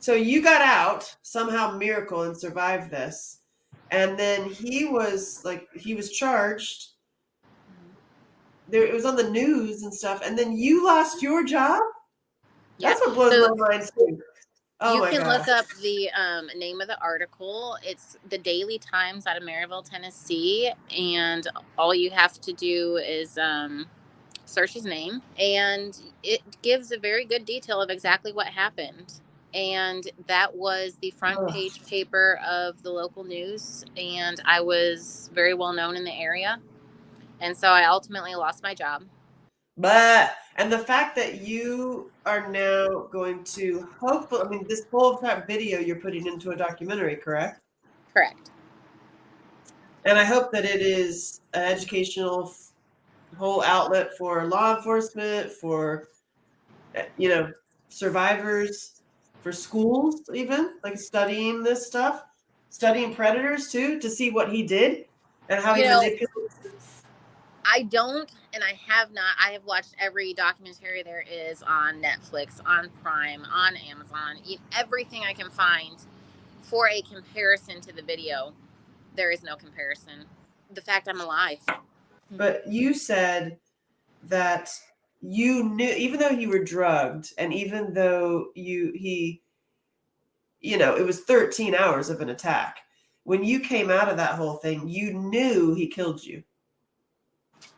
you got out, somehow miracle, and survived this. And then he was charged. It was on the news and stuff. And then you lost your job? That's what blows my mind too. Oh, you can look up the name of the article. It's the Daily Times out of Maryville, Tennessee. And all you have to do is search his name. And it gives a very good detail of exactly what happened. And that was the front page paper of the local news. And I was very well known in the area. And so I ultimately lost my job. And the fact that you are now going to hopefully, this whole video you're putting into a documentary, correct? Correct. And I hope that it is an educational whole outlet for law enforcement, for, survivors, for schools, even like studying this stuff, studying predators too, to see what he did and how he manipulated. I don't, and I have not. I have watched every documentary there is on Netflix, on Prime, on Amazon, everything I can find for a comparison to the video. There is no comparison. The fact I'm alive. But you said that you knew, even though you were drugged, and even though it was 13 hours of an attack, when you came out of that whole thing, you knew he killed you.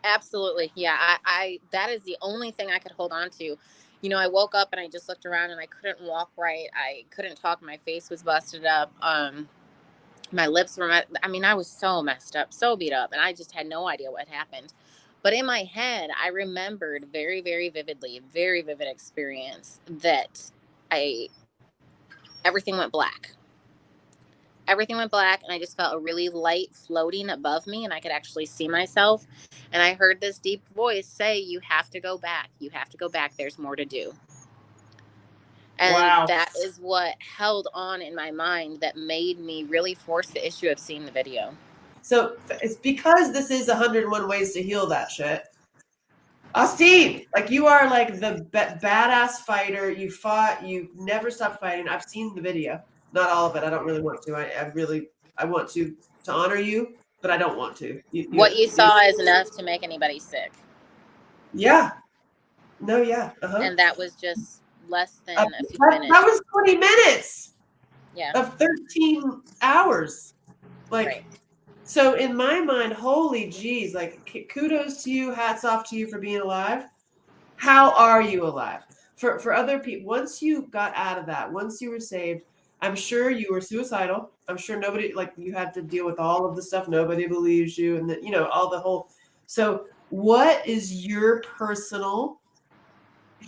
Absolutely. Yeah. I that is the only thing I could hold on to. I woke up and I just looked around and I couldn't walk right. I couldn't talk. My face was busted up. My lips were, I was so messed up, so beat up, and I just had no idea what happened. But in my head, I remembered very, very vividly, very vivid experience that everything went black. Everything went black, and I just felt a really light floating above me, and I could actually see myself. And I heard this deep voice say, you have to go back. You have to go back. There's more to do. And that is what held on in my mind that made me really force the issue of seeing the video. So it's because this is 101 ways to heal that shit. Austine, you are like the badass fighter. You fought. You never stopped fighting. I've seen the video. Not all of it. I don't really want to. I want to honor you, but I don't want to. What you saw is enough to make anybody sick. Yeah. No, yeah. And that was just less than a few minutes. That was 20 minutes. Yeah. Of 13 hours. Right. So in my mind, holy geez, kudos to you, hats off to you for being alive. How are you alive? For other people, once you got out of that, once you were saved, I'm sure you were suicidal. I'm sure nobody, you had to deal with all of the stuff. Nobody believes you, and all the whole. So what is your personal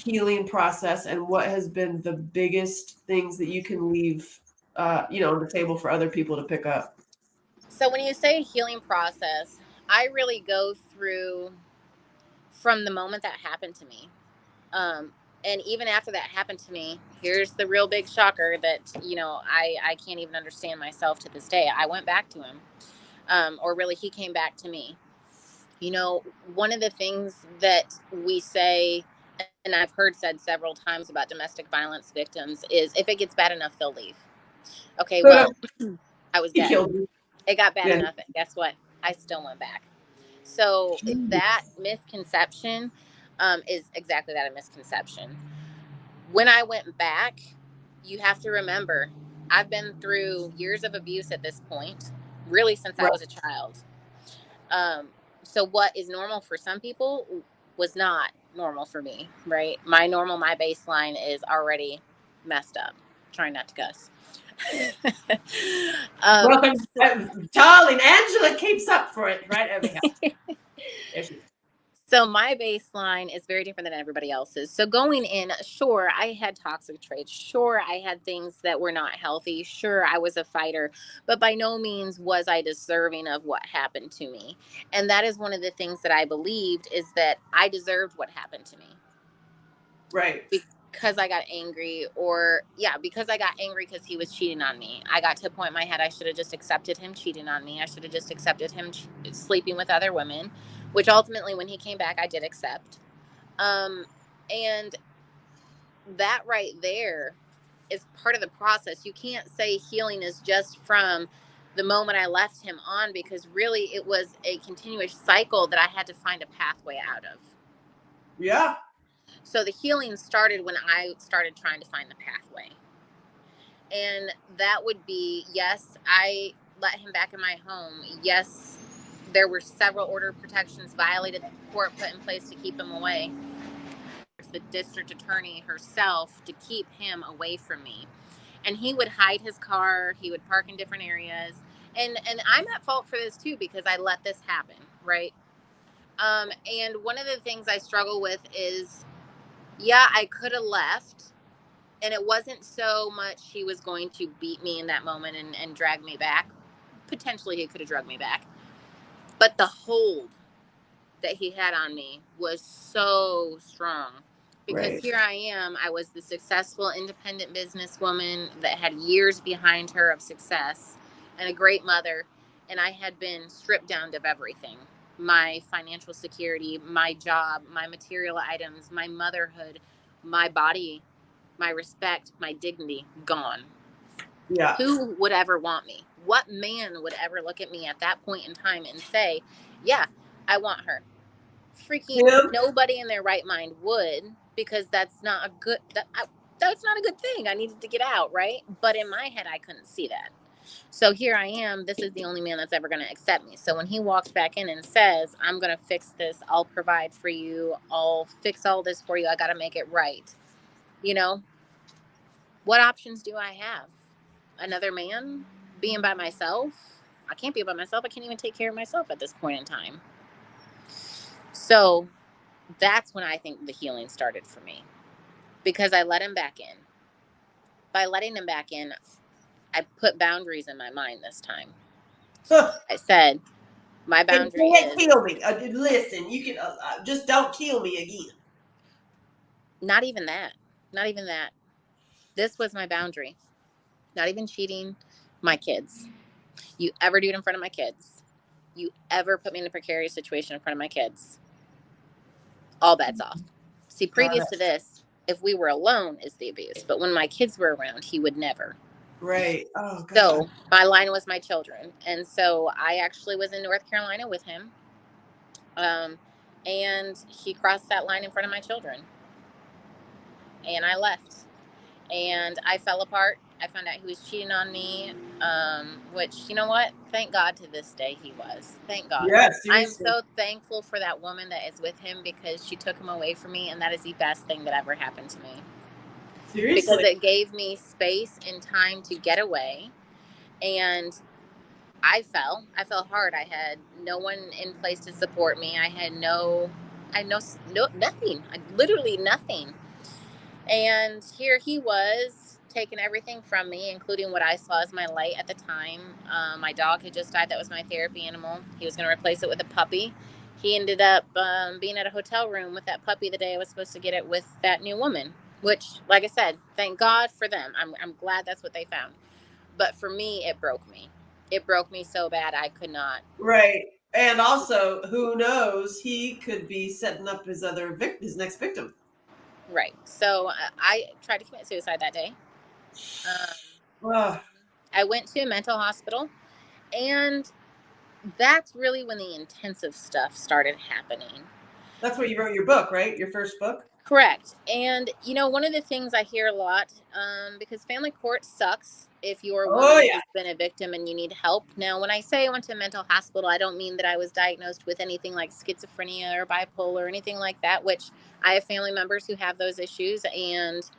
healing process, and what has been the biggest things that you can leave, on the table for other people to pick up? So when you say healing process, I really go through from the moment that happened to me. And even after that happened to me, here's the real big shocker that, I can't even understand myself to this day. I went back to him, or really he came back to me. One of the things that we say, and I've heard said several times about domestic violence victims, is if it gets bad enough, they'll leave. Okay, well, I was He dead. killed you. It got bad Yeah. enough. And guess what? I still went back. So that misconception is exactly that, a misconception. When I went back, you have to remember, I've been through years of abuse at this point, really since I Right. was a child. So what is normal for some people was not normal for me, right? My baseline is already messed up. Trying not to cuss. Welcome, darling. Angela keeps up for it right over here. There she is. So my baseline is very different than everybody else's. So going in, sure, I had toxic traits. Sure, I had things that were not healthy. Sure, I was a fighter, but by no means was I deserving of what happened to me. And that is one of the things that I believed, is that I deserved what happened to me. Right. Because I got angry, because I got angry because he was cheating on me. I got to a point in my head, I should have just accepted him cheating on me. I should have just accepted him sleeping with other women, which ultimately when he came back, I did accept. And that right there is part of the process. You can't say healing is just from the moment I left him on, because really it was a continuous cycle that I had to find a pathway out of. Yeah. So the healing started when I started trying to find the pathway. And that would be, yes, I let him back in my home. Yes, there were several order of protections violated that the court put in place to keep him away. The district attorney herself to keep him away from me. And he would hide his car. He would park in different areas. And I'm at fault for this too, because I let this happen, right? And one of the things I struggle with is, I could have left. And it wasn't so much he was going to beat me in that moment and drag me back. Potentially he could have dragged me back. But the hold that he had on me was so strong. Because Right. here I am, I was the successful independent businesswoman that had years behind her of success and a great mother. And I had been stripped down of everything. My financial security, my job, my material items, my motherhood, my body, my respect, my dignity, gone. Yeah. Who would ever want me? What man would ever look at me at that point in time and say, yeah, I want her? Freaking nobody in their right mind would, because that's not a good thing. I needed to get out, right? But in my head, I couldn't see that. So here I am. This is the only man that's ever going to accept me. So when he walks back in and says, I'm going to fix this, I'll provide for you, I'll fix all this for you, I got to make it right. What options do I have? Another man? Being by myself? I can't be by myself. I can't even take care of myself at this point in time. So that's when I think the healing started for me, because I let him back in. By letting him back in, I put boundaries in my mind this time. I said, my boundary is, kill me. Listen, you can just don't kill me again. not even that. Not even that. This was my boundary. Not even cheating. My kids. You ever do it in front of my kids? You ever put me in a precarious situation in front of my kids? All bets off. See, previous to this, if we were alone is the abuse. But when my kids were around, he would never. Right. Oh, God. So my line was my children. And so I actually was in North Carolina with him. And he crossed that line in front of my children. And I left. And I fell apart. I found out he was cheating on me, which, you know what? Thank God to this day he was. Thank God. Yeah, I'm seriously. so thankful for that woman that is with him, because she took him away from me. And that is the best thing that ever happened to me. Seriously. Because it gave me space and time to get away. And I fell hard. I had no one in place to support me. I had nothing. Literally nothing. And here he was taking everything from me, including what I saw as my light at the time. My dog had just died. That was my therapy animal. He was going to replace it with a puppy. He ended up being at a hotel room with that puppy the day I was supposed to get it with that new woman, which, like I said, thank God for them. I'm glad that's what they found. But for me, it broke me. It broke me so bad I could not. Right. And also, who knows, he could be setting up his next victim. Right. So I tried to commit suicide that day. Ugh. I went to a mental hospital, and that's really when the intensive stuff started happening. That's where you wrote your book, right? Your first book? Correct. And, one of the things I hear a lot, because family court sucks if you're a woman who's been a victim and you need help. Now, when I say I went to a mental hospital, I don't mean that I was diagnosed with anything like schizophrenia or bipolar or anything like that, which I have family members who have those issues. And,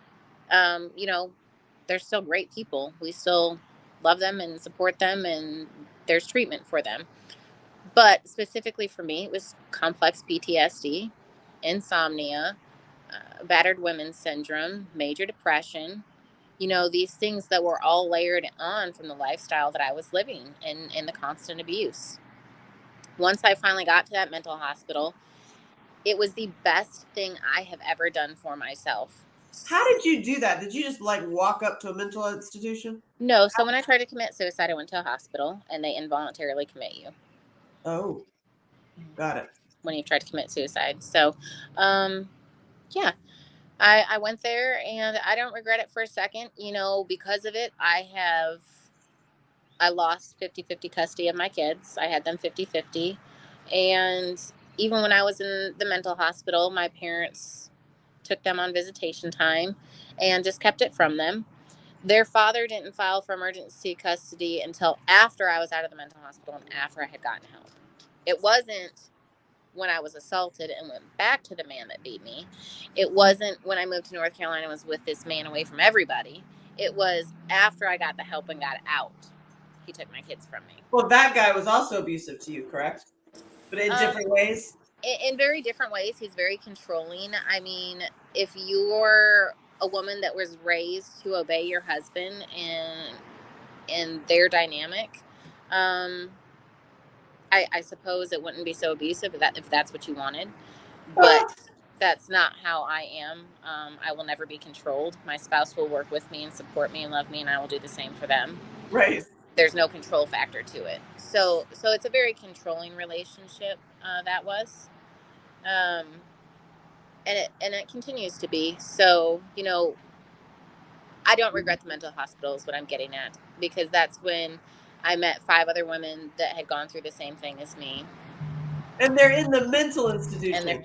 they're still great people. We still love them and support them, and there's treatment for them. But specifically for me, it was complex PTSD, insomnia, battered women's syndrome, major depression, these things that were all layered on from the lifestyle that I was living and the constant abuse. Once I finally got to that mental hospital, it was the best thing I have ever done for myself. How did you do that? Did you just walk up to a mental institution? No. So when I tried to commit suicide, I went to a hospital and they involuntarily commit you. Oh, got it. When you try to commit suicide. So, yeah, I went there and I don't regret it for a second. Because of it, I lost 50-50 custody of my kids. I had them 50-50. And even when I was in the mental hospital, my parents took them on visitation time and just kept it from them. Their father didn't file for emergency custody until after I was out of the mental hospital and after I had gotten help. It wasn't when I was assaulted and went back to the man that beat me. It wasn't when I moved to North Carolina and was with this man away from everybody. It was after I got the help and got out. He took my kids from me. Well, that guy was also abusive to you, correct? But in different ways? In very different ways. He's very controlling. I mean, if you're a woman that was raised to obey your husband and their dynamic, I suppose it wouldn't be so abusive if that's what you wanted. But that's not how I am. I will never be controlled. My spouse will work with me and support me and love me, and I will do the same for them. Right. There's no control factor to it. So it's a very controlling relationship, that was. And it continues to be. So, I don't regret the mental hospital is what I'm getting at, because that's when I met 5 other women that had gone through the same thing as me. And they're in the mental institution.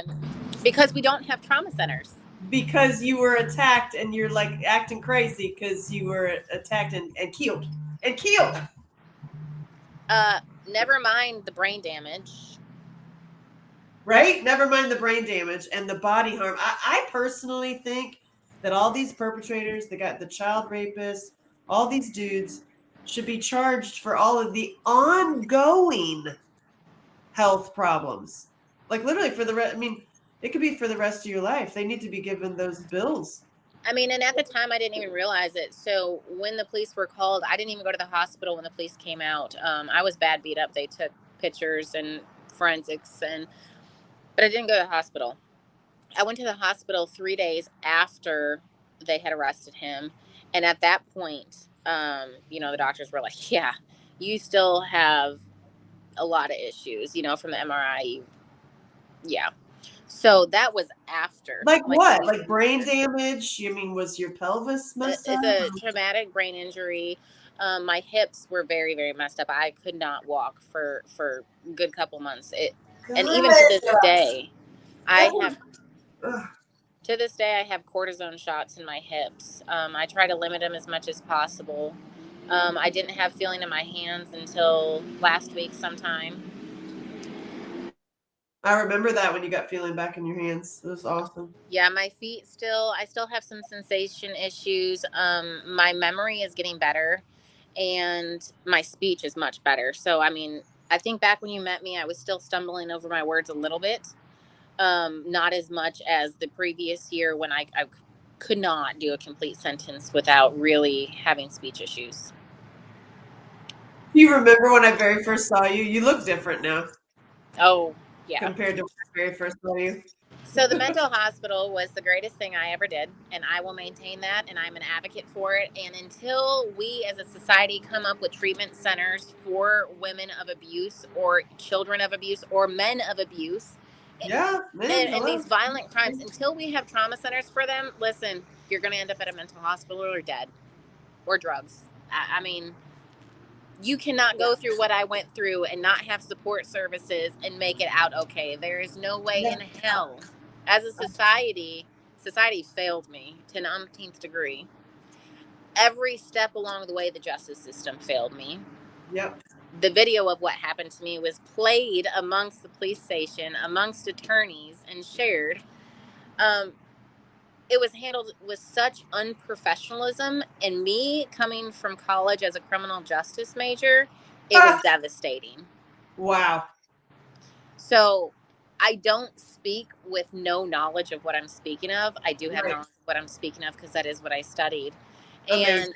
Because we don't have trauma centers. Because you were attacked and you're acting crazy because you were attacked and killed. And killed! Never mind the brain damage. Right? Never mind the brain damage and the body harm. I personally think that all these perpetrators, the child rapists, all these dudes should be charged for all of the ongoing health problems. Literally for the rest. I mean, it could be for the rest of your life. They need to be given those bills. I mean, and at the time I didn't even realize it. So when the police were called, I didn't even go to the hospital when the police came out. I was bad beat up. They took pictures and forensics, but I didn't go to the hospital. I went to the hospital 3 days after they had arrested him. And at that point, the doctors were like, yeah, you still have a lot of issues, from the MRI. Yeah. So that was after. What? Like brain damage? You mean, was your pelvis messed up? It's a traumatic brain injury. My hips were very, very messed up. I could not walk for a good couple months. And even to this day, I have cortisone shots in my hips. I try to limit them as much as possible. I didn't have feeling in my hands until last week sometime. I remember that when you got feeling back in your hands. It was awesome. Yeah, my feet I still have some sensation issues. My memory is getting better and my speech is much better. So, I mean, I think back when you met me, I was still stumbling over my words a little bit. Not as much as the previous year when I could not do a complete sentence without really having speech issues. You remember when I very first saw you? You look different now. Oh, yeah. Compared to when I very first saw you. So the mental hospital was the greatest thing I ever did, and I will maintain that, and I'm an advocate for it. And until we as a society come up with treatment centers for women of abuse or children of abuse or men of abuse, yeah, man, and these violent crimes, until we have trauma centers for them, listen, you're going to end up at a mental hospital or dead or drugs. I mean, you cannot go through what I went through and not have support services and make it out okay. There is no way in hell. As a society failed me to an umpteenth degree. Every step along the way, the justice system failed me. Yep. The video of what happened to me was played amongst the police station, amongst attorneys, and shared. It was handled with such unprofessionalism, and me coming from college as a criminal justice major, it was devastating. Wow. So I don't speak with no knowledge of what I'm speaking of. I do have knowledge of what I'm speaking of because that is what I studied. And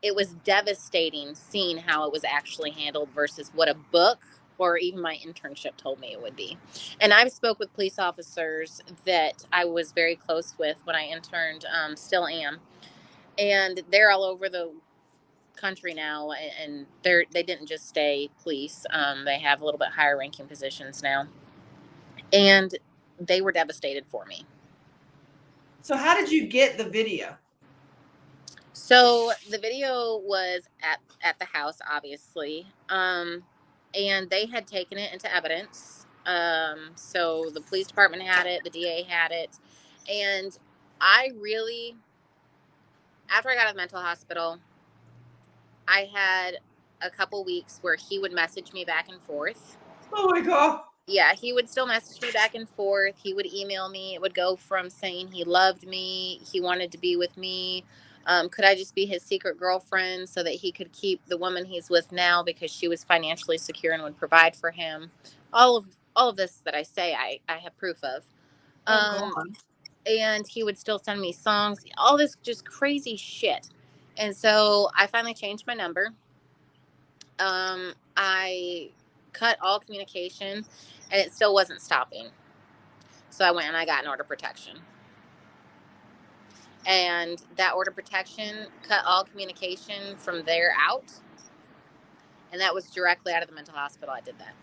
it was devastating seeing how it was actually handled versus what a book or even my internship told me it would be. And I've spoke with police officers that I was very close with when I interned, still am. And they're all over the country now, and they didn't just stay police. They have a little bit higher ranking positions now. And they were devastated for me. So how did you get the video? So the video was at the house, obviously. And they had taken it into evidence. So the police department had it, the DA had it. And I really, after I got out of the mental hospital, I had a couple weeks where he would message me back and forth. Oh my God. Yeah, he would still message me back and forth. He would email me. It would go from saying he loved me, he wanted to be with me. Could I just be his secret girlfriend so that he could keep the woman he's with now because she was financially secure and would provide for him? All of this that I say, I have proof of. And he would still send me songs, all this just crazy shit. And so I finally changed my number. I cut all communication, and it still wasn't stopping. So I went and I got an order of protection. And that order of protection cut all communication from there out. And that was directly out of the mental hospital. I did that.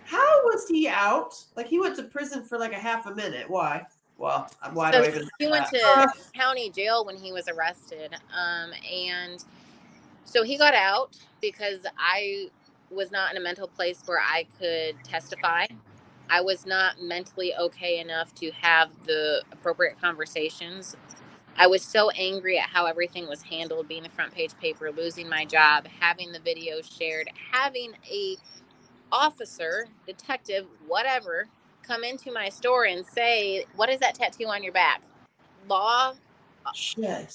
How was he out? Like, he went to prison for like a half a minute. Why? Well, why do I even... He went to county jail when he was arrested. And so he got out because I was not in a mental place where I could testify. I was not mentally okay enough to have the appropriate conversations. I was so angry at how everything was handled, being the front page paper, losing my job, having the video shared, having a officer, detective, whatever, come into my store and say, "What is that tattoo on your back?" Law,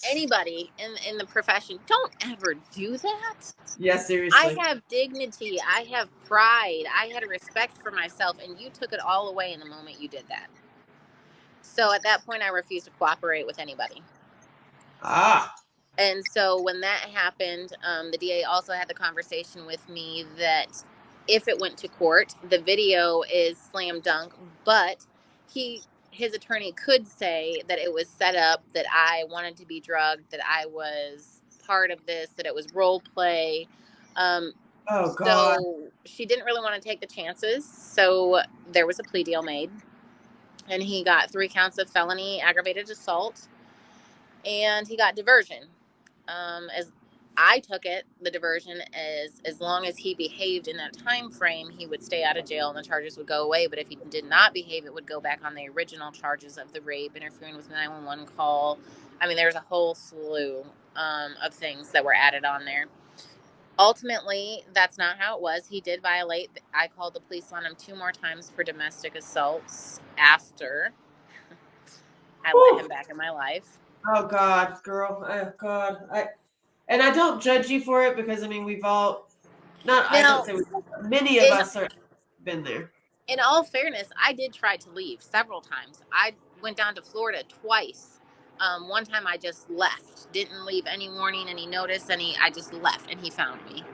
anybody in the profession, don't ever do that. Yeah, seriously. I have dignity. I have pride. I had a respect for myself, and you took it all away in the moment you did that. So at that point, I refused to cooperate with anybody. And so when that happened, the DA also had the conversation with me that if it went to court, the video is slam dunk, but his attorney could say that it was set up, that I wanted to be drugged, that I was part of this, that it was role play. God. So she didn't really want to take the chances. So there was a plea deal made, and he got 3 counts of felony aggravated assault, and he got diversion. As I took it, the diversion as long as he behaved in that time frame, he would stay out of jail and the charges would go away. But if he did not behave, it would go back on the original charges of the rape, interfering with the 911 call. I mean, there's a whole slew of things that were added on there. Ultimately, that's not how it was. He did violate. I called the police on him 2 more times for domestic assaults after I let him back in my life. Oh God, girl. Oh God. I don't judge you for it because I mean we've all many of us are been there. In all fairness, I did try to leave several times. I went down to Florida twice One time I just left, didn't leave any warning, any notice, I just left and he found me.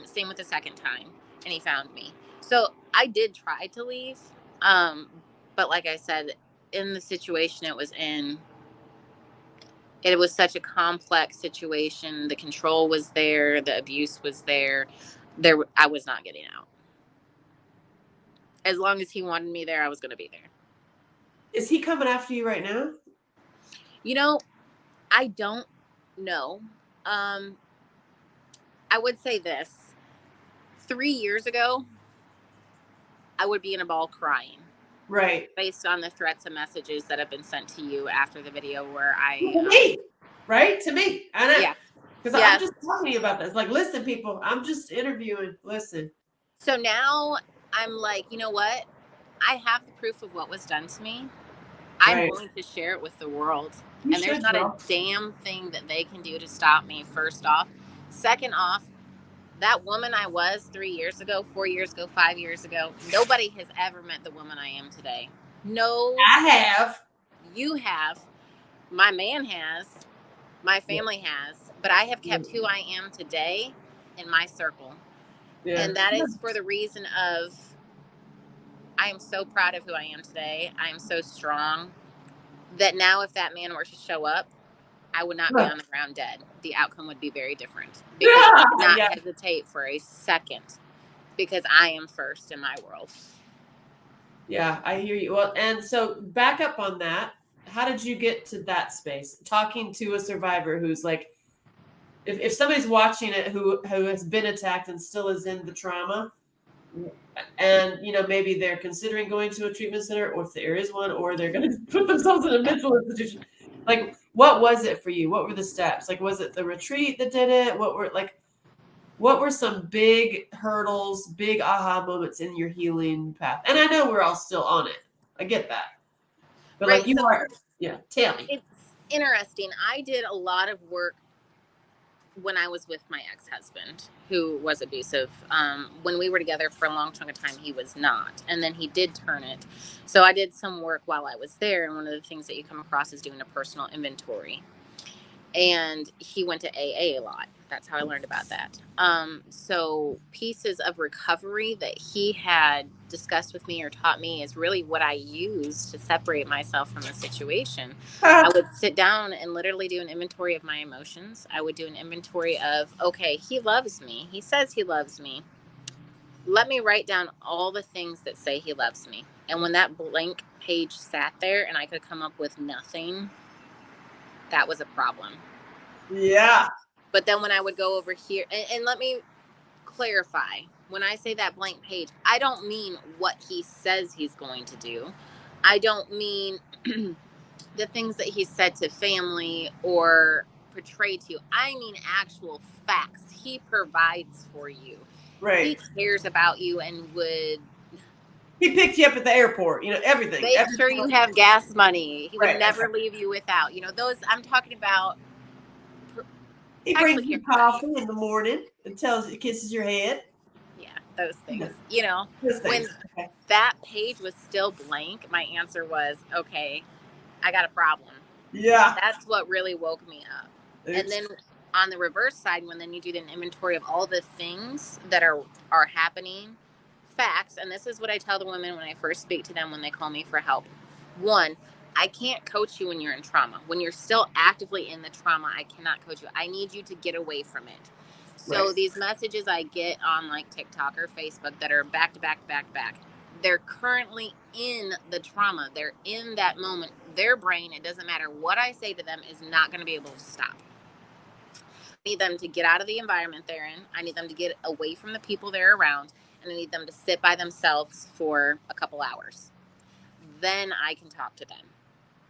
Same with the second time and he found me. So I did try to leave. But like I said, in the situation it was in, it was such a complex situation. The control was there. The abuse was there. I was not getting out. As long as he wanted me there, I was going to be there. Is he coming after you right now? You know, I don't know. I would say this. 3 years ago, I would be in a ball crying. Right. Based on the threats and messages that have been sent to you after the video where To me, right? To me. I know. Yeah. Because I'm just talking to you about this. Like, listen, people, I'm just interviewing. Listen. So now I'm like, you know what? I have the proof of what was done to me. I'm going to share it with the world. And there's not a damn thing that they can do to stop me, first off. Second off, that woman I was 3 years ago, 4 years ago, 5 years ago, nobody has ever met the woman I am today. No. I have. You have. My man has. My family has. But I have kept who I am today in my circle. Yeah. And that is for the reason of, I am so proud of who I am today. I am so strong that now if that man were to show up, I would not be on the ground dead. The outcome would be very different. Because I would not hesitate for a second. Because I am first in my world. Yeah, I hear you. Well, and so back up on that. How did you get to that space? Talking to a survivor who's like, if somebody's watching it who has been attacked and still is in the trauma, and maybe they're considering going to a treatment center, or if there is one, or they're going to put themselves in a mental institution. Like, what was it for you? What were the steps? Like, was it the retreat that did it? What were some big hurdles, big aha moments in your healing path? And I know we're all still on it. I get that. But right, like you are, tell me. It's interesting. I did a lot of work when I was with my ex-husband, who was abusive. When we were together for a long chunk of time, he was not. And then he did turn it. So I did some work while I was there. And one of the things that you come across is doing a personal inventory. And he went to AA a lot. That's how I learned about that. So pieces of recovery that he had discussed with me or taught me is really what I used to separate myself from the situation. I would sit down and literally do an inventory of my emotions. I would do an inventory of, okay, he loves me. He says he loves me. Let me write down all the things that say he loves me. And when that blank page sat there and I could come up with nothing, that was a problem. Yeah. But then when I would go over here, and let me clarify, when I say that blank page, I don't mean what he says he's going to do. I don't mean the things that he said to family or portrayed to you. I mean actual facts. He provides for you. Right. He cares about you and would... He picked you up at the airport, everything. Make sure you have gas money. He would never leave you without. Those, I'm talking about... He brings you coffee in the morning and kisses your head. Yeah, those things. When that page was still blank, my answer was, okay, I got a problem. Yeah. That's what really woke me up. Oops. And then on the reverse side, when then you do an inventory of all the things that are happening, facts, and this is what I tell the women when I first speak to them when they call me for help. One, I can't coach you when you're in trauma. When you're still actively in the trauma, I cannot coach you. I need you to get away from it. So these messages I get on like TikTok or Facebook that are back to back, they're currently in the trauma. They're in that moment. Their brain, it doesn't matter what I say to them, is not going to be able to stop. I need them to get out of the environment they're in. I need them to get away from the people they're around. And I need them to sit by themselves for a couple hours. Then I can talk to them.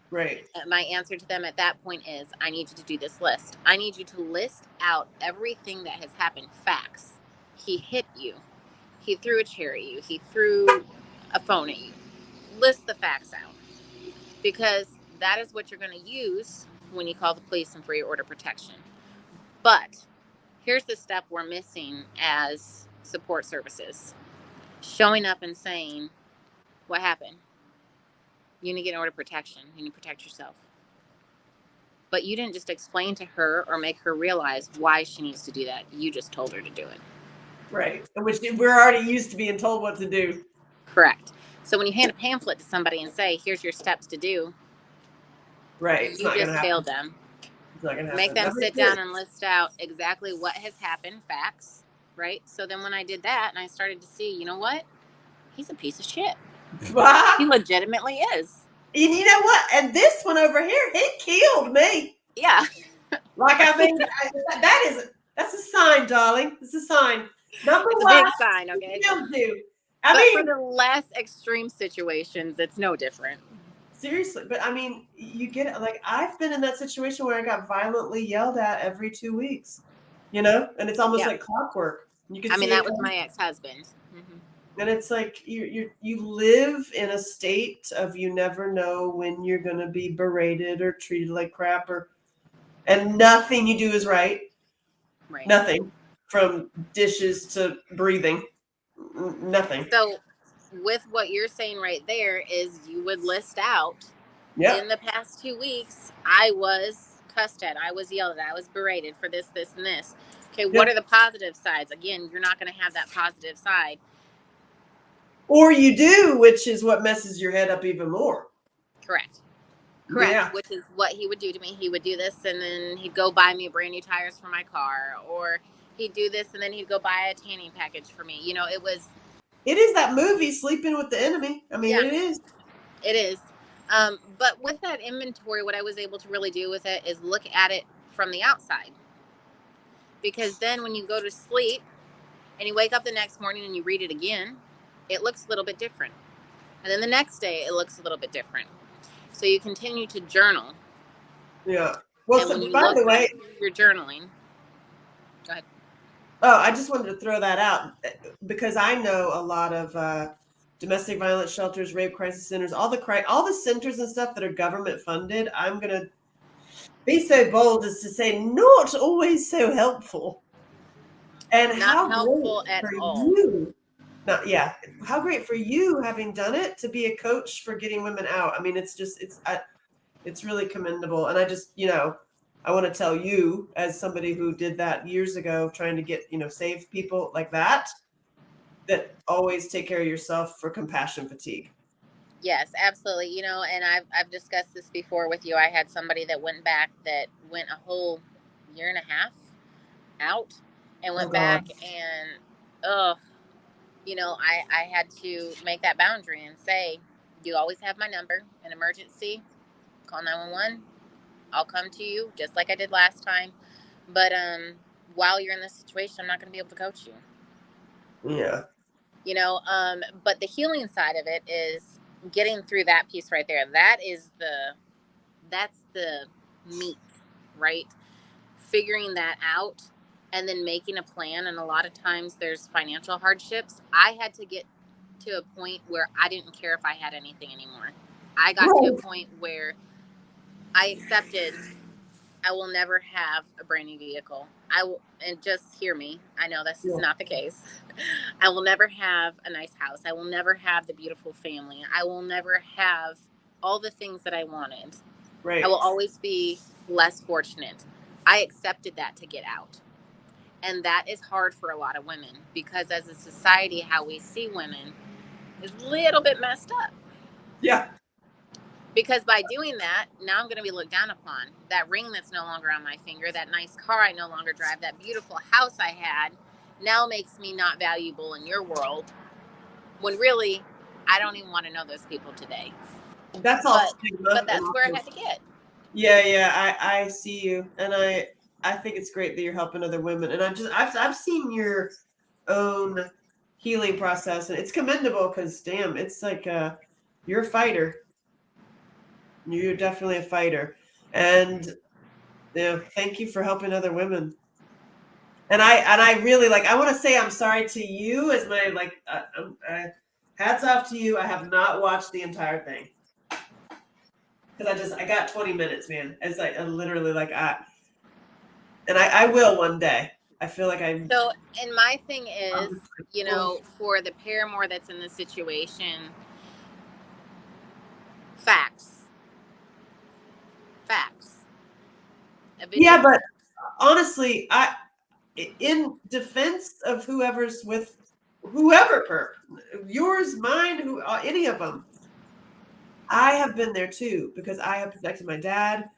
Right. My answer to them at that point is, I need you to do this list. I need you to list out everything that has happened. Facts. He hit you. He threw a chair at you. He threw a phone at you. List the facts out. Because that is what you're going to use when you call the police and for your order protection. But here's the step we're missing as support services. Showing up and saying, what happened? You need to get an order of protection. You need to protect yourself. But you didn't just explain to her or make her realize why she needs to do that. You just told her to do it. Right. Which we're already used to being told what to do. Correct. So when you hand a pamphlet to somebody and say, here's your steps to do, right, it's you not just gonna failed happen. them. It's not gonna happen. Make them sit down and list out exactly what has happened, facts, right? So then when I did that and I started to see, you know what? He's a piece of shit. He legitimately is. And you know what? And this one over here, he killed me. Yeah. Like, I mean, that's a sign, darling. It's a sign. Number It's a one, big sign, okay? he killed you. But I mean, for the less extreme situations, it's no different. seriously, but I mean, you get it. Like, I've been in that situation where I got violently yelled at every 2 weeks, and it's almost like clockwork. You can I mean, see that was my ex-husband. and it's like you live in a state of you never know when you're gonna be berated or treated like crap, and nothing you do is right. Right. Nothing, from dishes to breathing. Nothing. So with what you're saying right there is you would list out in the past 2 weeks, I was cussed at, I was yelled at, I was berated for this, this, and this. Okay, what are the positive sides? Again, you're not going to have that positive side. Or you do, which is what messes your head up even more. Correct. Yeah. Which is what he would do to me. He would do this and then he'd go buy me brand new tires for my car, or he'd do this and then he'd go buy a tanning package for me. It is that movie, Sleeping with the Enemy. I mean, it is. It is. But with that inventory, what I was able to really do with it is look at it from the outside. Because then when you go to sleep and you wake up the next morning and you read it again, it looks a little bit different. And then the next day, it looks a little bit different. So you continue to journal. Yeah. Well, and when you by the way, you're journaling. Go ahead. Oh, I just wanted to throw that out because I know a lot of domestic violence shelters, rape crisis centers, all the centers and stuff that are government funded. I'm gonna be so bold as to say not always so helpful. And Not how helpful great at for all. you. How great for you having done it to be a coach for getting women out. I mean, it's really commendable. And I just, I want to tell you, as somebody who did that years ago, trying to get, save people like that always take care of yourself for compassion fatigue. Yes, absolutely. And I've discussed this before with you. I had somebody that went a whole year and a half out and went back, and I had to make that boundary and say, you always have my number. An emergency, call 911. I'll come to you just like I did last time. But while you're in this situation, I'm not going to be able to coach you. Yeah. But the healing side of it is getting through that piece right there. That's the meat, right? Figuring that out and then making a plan. And a lot of times there's financial hardships. I had to get to a point where I didn't care if I had anything anymore. I got to a point where I accepted I will never have a brand new vehicle. And just hear me. I know this is not the case. I will never have a nice house. I will never have the beautiful family. I will never have all the things that I wanted. Right. I will always be less fortunate. I accepted that to get out. And that is hard for a lot of women because as a society, how we see women is a little bit messed up. Yeah. Because by doing that, now I'm going to be looked down upon. That ring that's no longer on my finger, that nice car I no longer drive, that beautiful house I had, now makes me not valuable in your world. When really, I don't even want to know those people today. That's all. But that's where I had to get. Yeah. I see you, and I think it's great that you're helping other women, and I've seen your own healing process, and it's commendable because damn, it's like you're a fighter. You're definitely a fighter, and thank you for helping other women. And I really I want to say I'm sorry to you as my hats off to you. I have not watched the entire thing because I got 20 minutes, man. It's I literally I will one day. I feel like I. So, and my thing is, for the paramour that's in this situation, facts. a video. Yeah, but honestly, in defense of whoever's with whoever, yours, mine, any of them, I have been there too because I have protected my dad.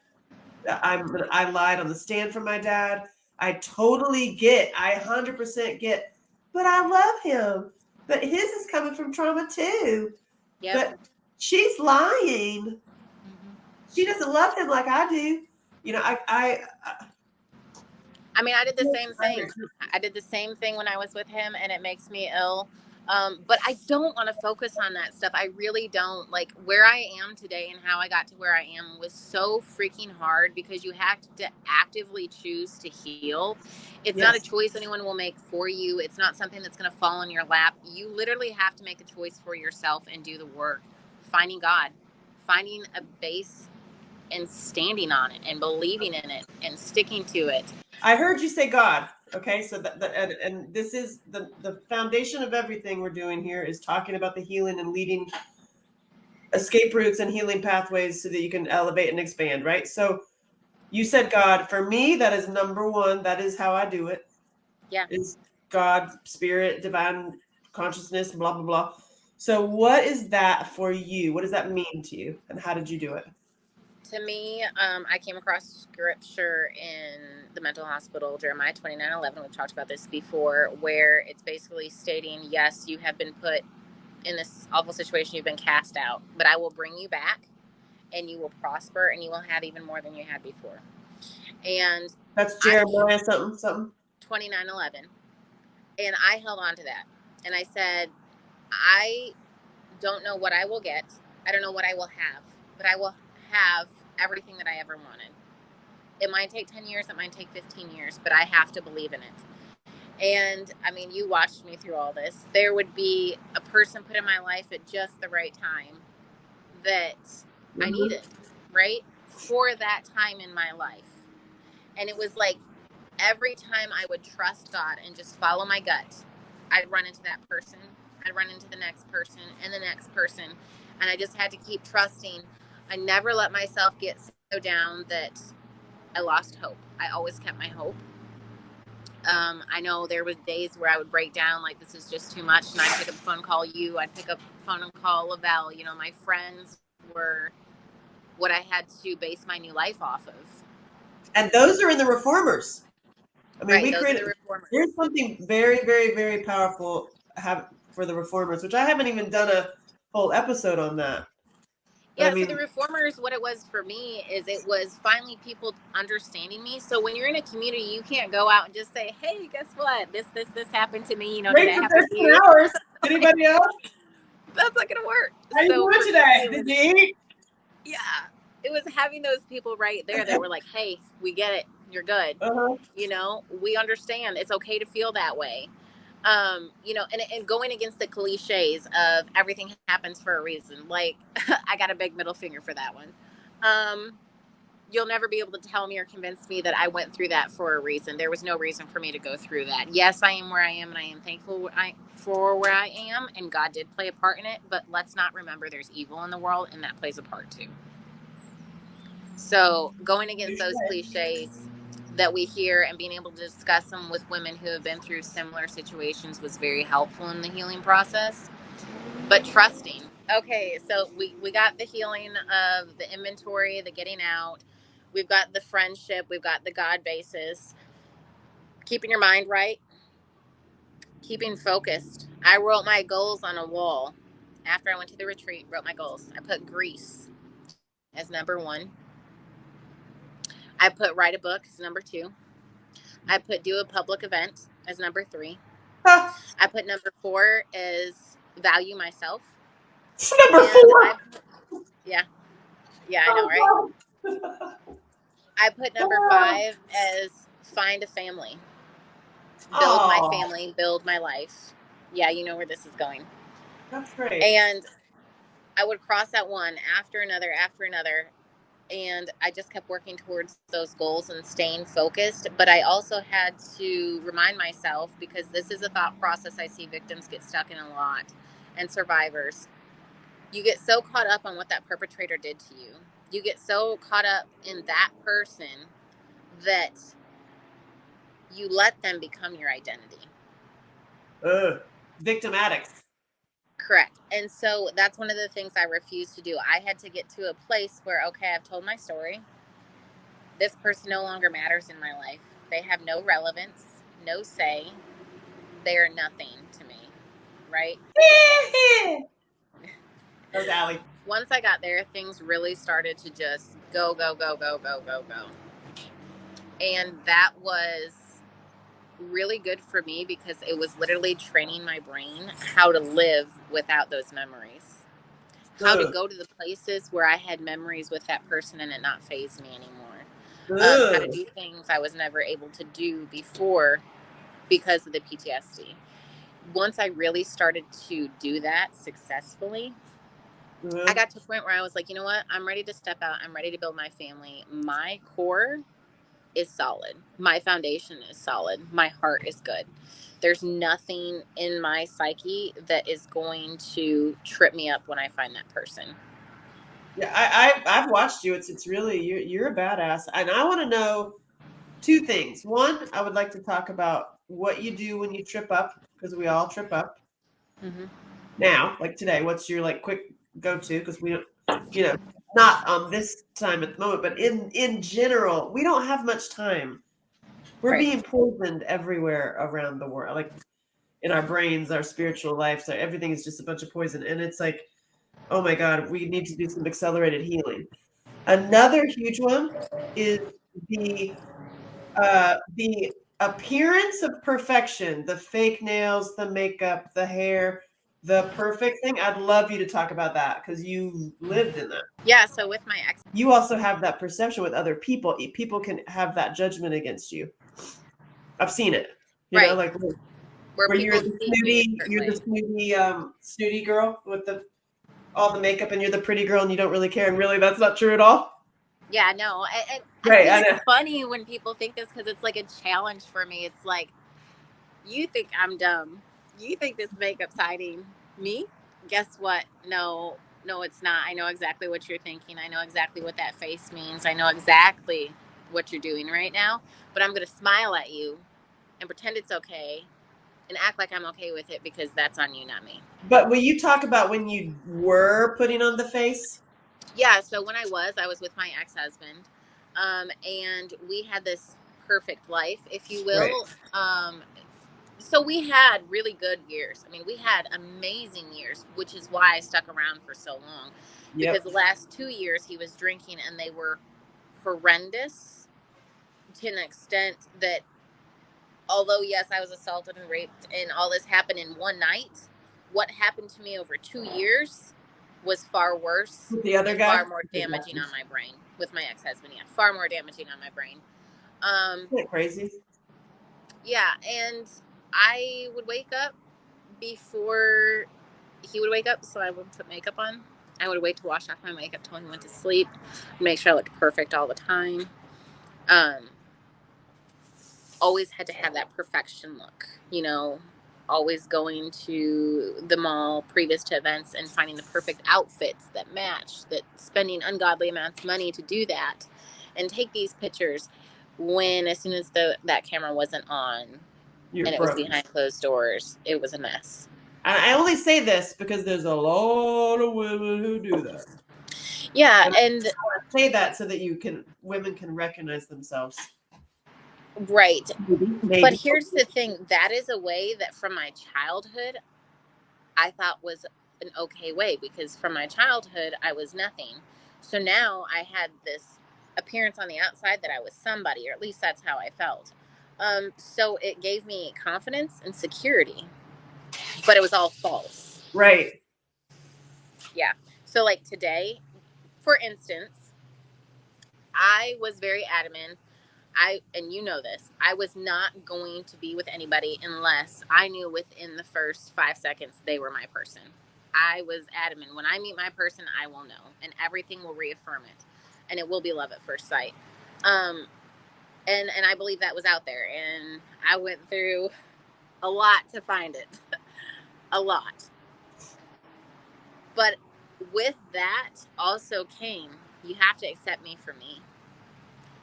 I lied on the stand for my dad. I 100% get, but I love him. But his is coming from trauma too. Yep. But she's lying. She doesn't love him like I do. You know, I mean, I did the same thing. I did the same thing when I was with him, and it makes me ill. But I don't want to focus on that stuff. I really don't. Like, where I am today and how I got to where I am was so freaking hard because you have to actively choose to heal. It's not a choice anyone will make for you. It's not something that's going to fall in your lap. You literally have to make a choice for yourself and do the work. Finding God, finding a base and standing on it and believing in it and sticking to it. I heard you say God. Okay, so and this is the foundation of everything we're doing here is talking about the healing and leading escape routes and healing pathways so that you can elevate and expand, right? So you said God. For me, that is number one. That is how I do it. Yeah. Is God, spirit, divine consciousness, blah, blah, blah. So what is that for you? What does that mean to you? And how did you do it? To me, I came across scripture in the mental hospital, Jeremiah 29:11. We've talked about this before, where it's basically stating, yes, you have been put in this awful situation, you've been cast out, but I will bring you back and you will prosper and you will have even more than you had before. And that's Jeremiah something. 29:11. And I held on to that. And I said, I don't know what I will get. I don't know what I will have, but I will have everything that I ever wanted. It might take 10 years, it might take 15 years, but I have to believe in it. And I mean, you watched me through all this. There would be a person put in my life at just the right time that I needed, right? For that time in my life. And it was like every time I would trust God and just follow my gut, I'd run into that person. I'd run into the next person and the next person. And I just had to keep trusting. I never let myself get so down that I lost hope. I always kept my hope. I know there was days where I would break down, like this is just too much, and I'd pick up a phone, call you. I'd pick up a phone and call Lavelle. You know, my friends were what I had to base my new life off of. And those are in the reformers. I mean, right, we created. There's something very, very, very powerful for the reformers, which I haven't even done a whole episode on that. Yeah, I mean, so the reformers, what it was for me is it was finally people understanding me. So when you're in a community, you can't go out and just say, "Hey, guess what? This happened to me." You know, did it happen to you? Hours. Anybody else? That's not gonna work. How you doing today? Did you eat? Yeah, it was having those people right there that were like, "Hey, we get it. You're good. You know, we understand. It's okay to feel that way." You know, and going against the cliches of everything happens for a reason. Like, I got a big middle finger for that one. You'll never be able to tell me or convince me that I went through that for a reason. There was no reason for me to go through that. Yes, I am where I am, and I am thankful for where I am, and God did play a part in it, but let's not remember there's evil in the world, and that plays a part too. So going against those cliches that we hear and being able to discuss them with women who have been through similar situations was very helpful in the healing process. But trusting. Okay, so we got the healing of the inventory, the getting out. We've got the friendship. We've got the God basis. Keeping your mind right. Keeping focused. I wrote my goals on a wall. After I went to the retreat, wrote my goals. I put Greece as number 1. I put write a book as number 2. I put do a public event as number 3. I put number 4 as value myself. Number 4. Yeah, I know, right? I put number 5 as find a family. Build my family, build my life. Yeah, you know where this is going. That's great. And I would cross that one after another. And I just kept working towards those goals and staying focused. But I also had to remind myself, because this is a thought process I see victims get stuck in a lot, and survivors. You get so caught up on what that perpetrator did to you. You get so caught up in that person that you let them become your identity. Victim addicts. Correct. And so that's one of the things I refuse to do. I had to get to a place where, okay, I've told my story. This person no longer matters in my life. They have no relevance, no say. They are nothing to me. Right? That was Allie. Once I got there, things really started to just go. And that was really good for me because it was literally training my brain how to live without those memories. How to go to the places where I had memories with that person and it not faze me anymore. How to do things I was never able to do before because of the PTSD. Once I really started to do that successfully, I got to a point where I was like, you know what? I'm ready to step out. I'm ready to build my family. My core is solid. My foundation is solid. My heart is good. There's nothing in my psyche that is going to trip me up when I find that person. Yeah, I've watched you. It's really you're a badass, and I want to know two things. One, I would like to talk about what you do when you trip up, because we all trip up. Mm-hmm. Now, like today, what's your like quick go to? Because we don't, not on this time at the moment, but in general, we don't have much time. We're being poisoned everywhere around the world, like in our brains, our spiritual life. So everything is just a bunch of poison, and it's like, oh my God, we need to do some accelerated healing. Another huge one is the appearance of perfection, the fake nails, the makeup, the hair, the perfect thing. I'd love you to talk about that because you lived in that. Yeah, so with my ex, you also have that perception with other people. People can have that judgment against you. I've seen it. You know, like where you're the snooty girl with all the makeup, and you're the pretty girl, and you don't really care, and really, that's not true at all. Yeah, no. I Right, think it's funny when people think this because it's like a challenge for me. It's like, you think I'm dumb. You think this makeup's hiding me? Guess what? No, it's not. I know exactly what you're thinking. I know exactly what that face means. I know exactly what you're doing right now. But I'm going to smile at you and pretend it's okay and act like I'm okay with it because that's on you, not me. But will you talk about when you were putting on the face? Yeah, so when I was with my ex-husband, and we had this perfect life, if you will. Right. So we had really good years. I mean, we had amazing years, which is why I stuck around for so long. Yep. Because the last 2 years he was drinking, and they were horrendous to an extent that, although yes, I was assaulted and raped and all this happened in one night, what happened to me over 2 years was far worse. With the other guy? Far more damaging on my brain. With my ex-husband, yeah. Far more damaging on my brain. Isn't that crazy? Yeah, and I would wake up before he would wake up, so I would put makeup on. I would wait to wash off my makeup till he went to sleep. Make sure I looked perfect all the time. Always had to have that perfection look, always going to the mall previous to events and finding the perfect outfits that match, that spending ungodly amounts of money to do that and take these pictures when as soon as that camera wasn't on and it was behind closed doors, it was a mess. I only say this because there's a lot of women who do that. Yeah, and I say that so that women can recognize themselves. Right. Maybe. But here's the thing. That is a way that from my childhood, I thought was an okay way, because from my childhood, I was nothing. So now I had this appearance on the outside that I was somebody, or at least that's how I felt. So it gave me confidence and security, but it was all false. Right. Yeah. So like today, for instance, I was very adamant. And you know this, I was not going to be with anybody unless I knew within the first 5 seconds they were my person. I was adamant. When I meet my person, I will know, and everything will reaffirm it, and it will be love at first sight. And I believe that was out there, and I went through a lot to find it, a lot. But with that also came, you have to accept me for me.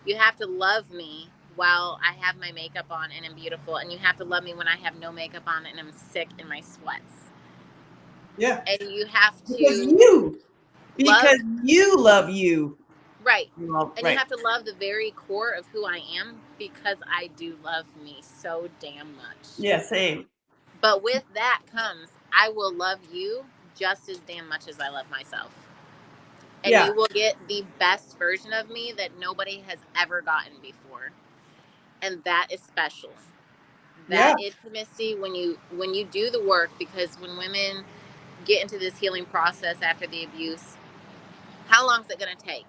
You have to love me while I have my makeup on and I'm beautiful, and you have to love me when I have no makeup on and I'm sick in my sweats. Yeah. And you have Because to love, you love you. right. Well, And you right. have to love the very core of who I am, because I do love me so damn much. Yeah, same. But with that comes, I will love you just as damn much as I love myself. And Yeah. you will get the best version of me that nobody has ever gotten before. And that is special. That Yeah. intimacy, when you do the work, because when women get into this healing process after the abuse, how long is it going to take?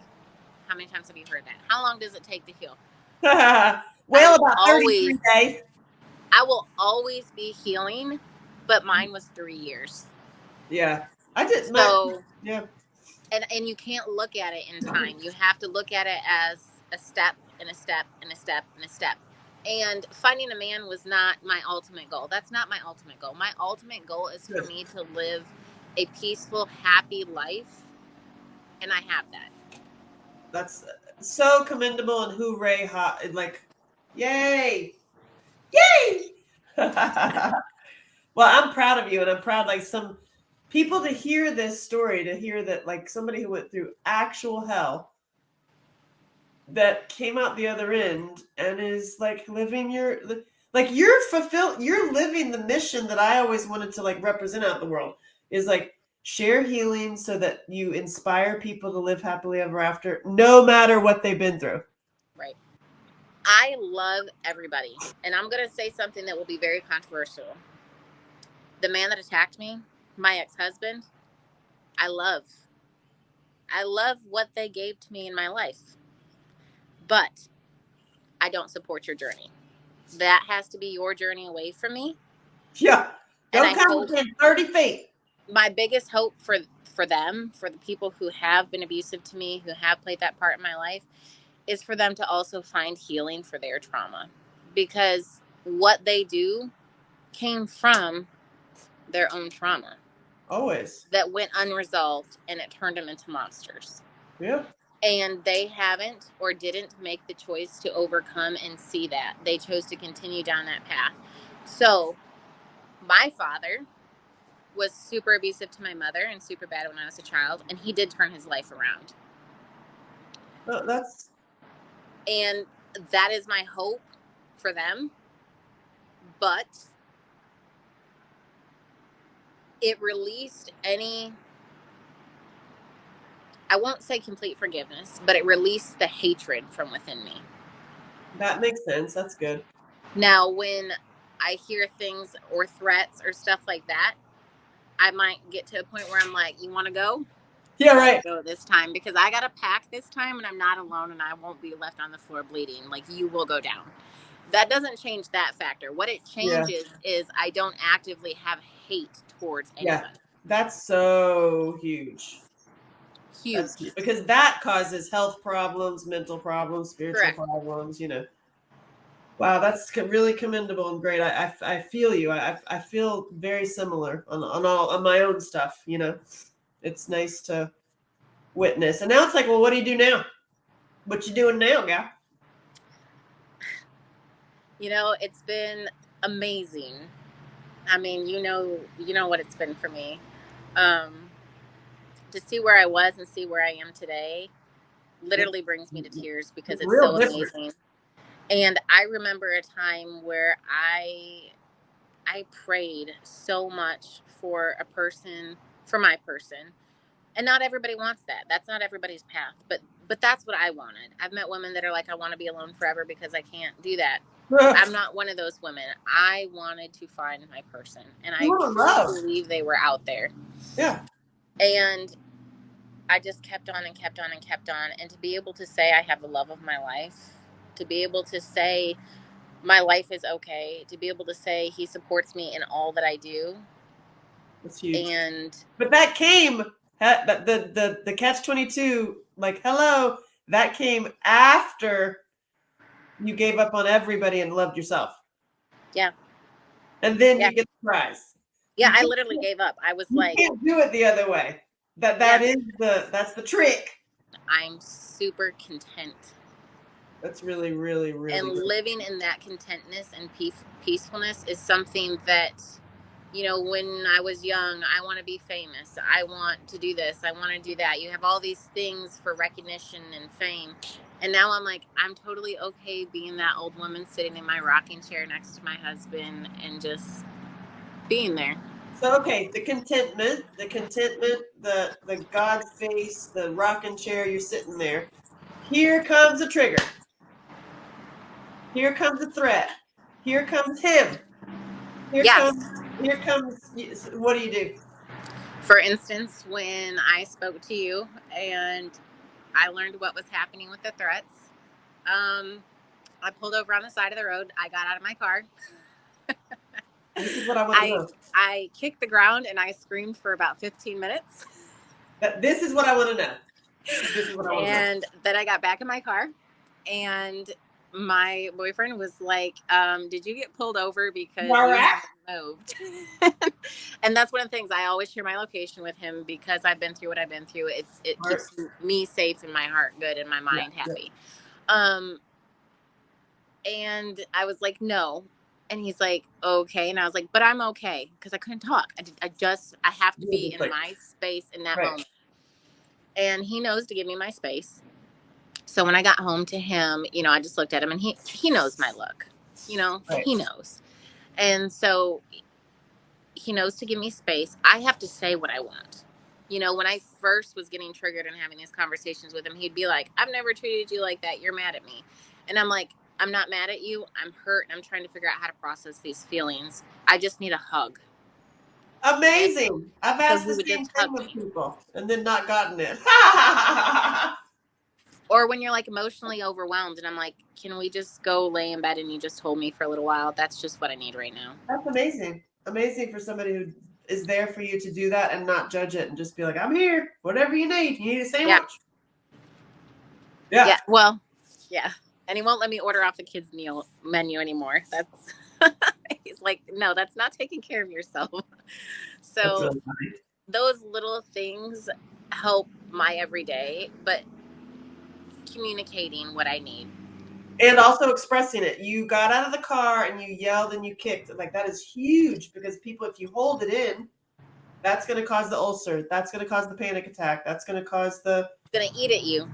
How many times have you heard that? How long does it take to heal? Well, about 33 days. I will always be healing, but mine was 3 years. Yeah. I did yeah. And you can't look at it in time. You have to look at it as a step and a step and a step and a step. And finding a man was not my ultimate goal. That's not my ultimate goal. My ultimate goal is for me to live a peaceful, happy life. And I have that. That's so commendable and hooray, like, yay. Yay. Well, I'm proud of you, and I'm proud, like, some people to hear this story, to hear that, like, somebody who went through actual hell that came out the other end and is like living you're living the mission that I always wanted to, like, represent out in the world, is like share healing so that you inspire people to live happily ever after, no matter what they've been through. Right. I love everybody. And I'm going to say something that will be very controversial. The man that attacked me, my ex-husband, I love what they gave to me in my life. But I don't support your journey. That has to be your journey away from me. Yeah. And Don't come within 30 feet. My biggest hope for them, for the people who have been abusive to me, who have played that part in my life, is for them to also find healing for their trauma. Because what they do came from their own trauma. Always. That went unresolved, and it turned them into monsters. Yeah. And they haven't or didn't make the choice to overcome and see that. They chose to continue down that path. So my father was super abusive to my mother and super bad when I was a child, and he did turn his life around. And that is my hope for them. But it released any, I won't say complete forgiveness, but it released the hatred from within me. That makes sense. That's good. Now, when I hear things or threats or stuff like that, I might get to a point where I'm like, you want to go? Yeah, right. Go this time, because I got to pack this time and I'm not alone and I won't be left on the floor bleeding. Like, you will go down. That doesn't change that factor. What it changes is I don't actively have hate towards anybody. Yeah, that's so huge. Huge. Because that causes health problems, mental problems, spiritual problems, you know. Wow, that's really commendable and great. I feel you. I feel very similar on my own stuff, you know. It's nice to witness. And now it's like, well, what do you do now? What you doing now, gal? You know, it's been amazing. I mean, you know what it's been for me. To see where I was and see where I am today literally brings me to tears, because it's so amazing. And I remember a time where I prayed so much for a person, for my person. And not everybody wants that. That's not everybody's path. But that's what I wanted. I've met women that are like, I want to be alone forever because I can't do that. I'm not one of those women. I wanted to find my person. And I truly believe they were out there. Yeah. And I just kept on and kept on and kept on. And to be able to say I have the love of my life, to be able to say my life is okay, to be able to say he supports me in all that I do. That's huge. But that came, the catch-22, like, hello, that came after you gave up on everybody and loved yourself. Yeah. And then you get the prize. Yeah, I literally gave up. I was like, you can't do it the other way. That's the trick. I'm super content That's really, really, really and good. living in that contentness and peacefulness is something that, you know, when I was young, I want to be famous, I want to do this, I want to do that. You have all these things for recognition and fame, and now I'm like, I'm totally okay being that old woman sitting in my rocking chair next to my husband and just being there. So okay, the contentment, the God face, the rocking chair, you're sitting there. Here comes a trigger. Here comes a threat. Here comes him. Yes. Here comes, what do you do? For instance, when I spoke to you and I learned what was happening with the threats, I pulled over on the side of the road. I got out of my car. This is what I want to know. I kicked the ground and I screamed for about 15 minutes. This is what I want to know. This is what I want to know. And then I got back in my car, and my boyfriend was like, did you get pulled over because you haven't moved? And that's one of the things, I always share my location with him because I've been through what I've been through. It keeps me safe and my heart good and my mind happy. And I was like, no. And he's like, okay. And I was like, but I'm okay, because I couldn't talk. I have to be in my space in that moment. And he knows to give me my space. So when I got home to him, you know, I just looked at him, and he knows my look, you know, he knows. And so he knows to give me space. I have to say what I want. You know, when I first was getting triggered and having these conversations with him, he'd be like, I've never treated you like that. You're mad at me. And I'm like, I'm not mad at you. I'm hurt. And I'm trying to figure out how to process these feelings. I just need a hug. Amazing. I've asked the same thing with people and then not gotten it. Or when you're like emotionally overwhelmed and I'm like, can we just go lay in bed and you just hold me for a little while? That's just what I need right now. That's amazing. Amazing for somebody who is there for you to do that and not judge it and just be like, I'm here, whatever you need. You need a sandwich. Yeah. Well, yeah. And he won't let me order off the kids' meal menu anymore. That's he's like, no, that's not taking care of yourself. So really those little things help my everyday, but communicating what I need. And also expressing it. You got out of the car and you yelled and you kicked. Like, that is huge, because people, if you hold it in, that's going to cause the ulcer. That's going to cause the panic attack. That's going to cause the... It's going to eat at you.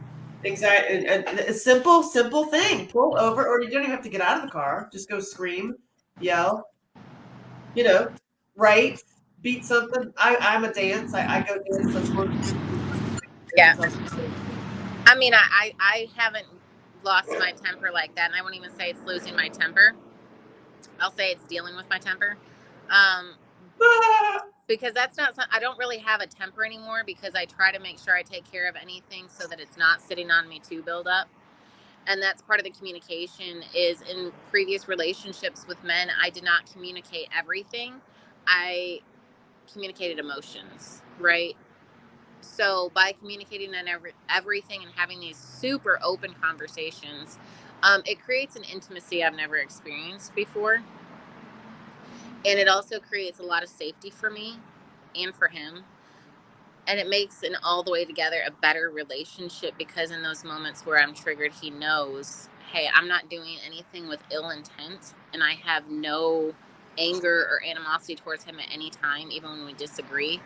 Exactly. And a simple thing. Pull over, or you don't even have to get out of the car. Just go scream, yell, you know, write, beat something. I'm a dance. I go dance. Yeah. I mean, I haven't lost my temper like that, and I won't even say it's losing my temper. I'll say it's dealing with my temper. Because that's not, I don't really have a temper anymore, because I try to make sure I take care of anything so that it's not sitting on me to build up. And that's part of the communication. Is in previous relationships with men, I did not communicate everything. I communicated emotions, right? So by communicating on everything and having these super open conversations, it creates an intimacy I've never experienced before. And it also creates a lot of safety for me and for him. And it makes an all the way together a better relationship, because in those moments where I'm triggered, he knows, hey, I'm not doing anything with ill intent, and I have no anger or animosity towards him at any time, even when we disagree.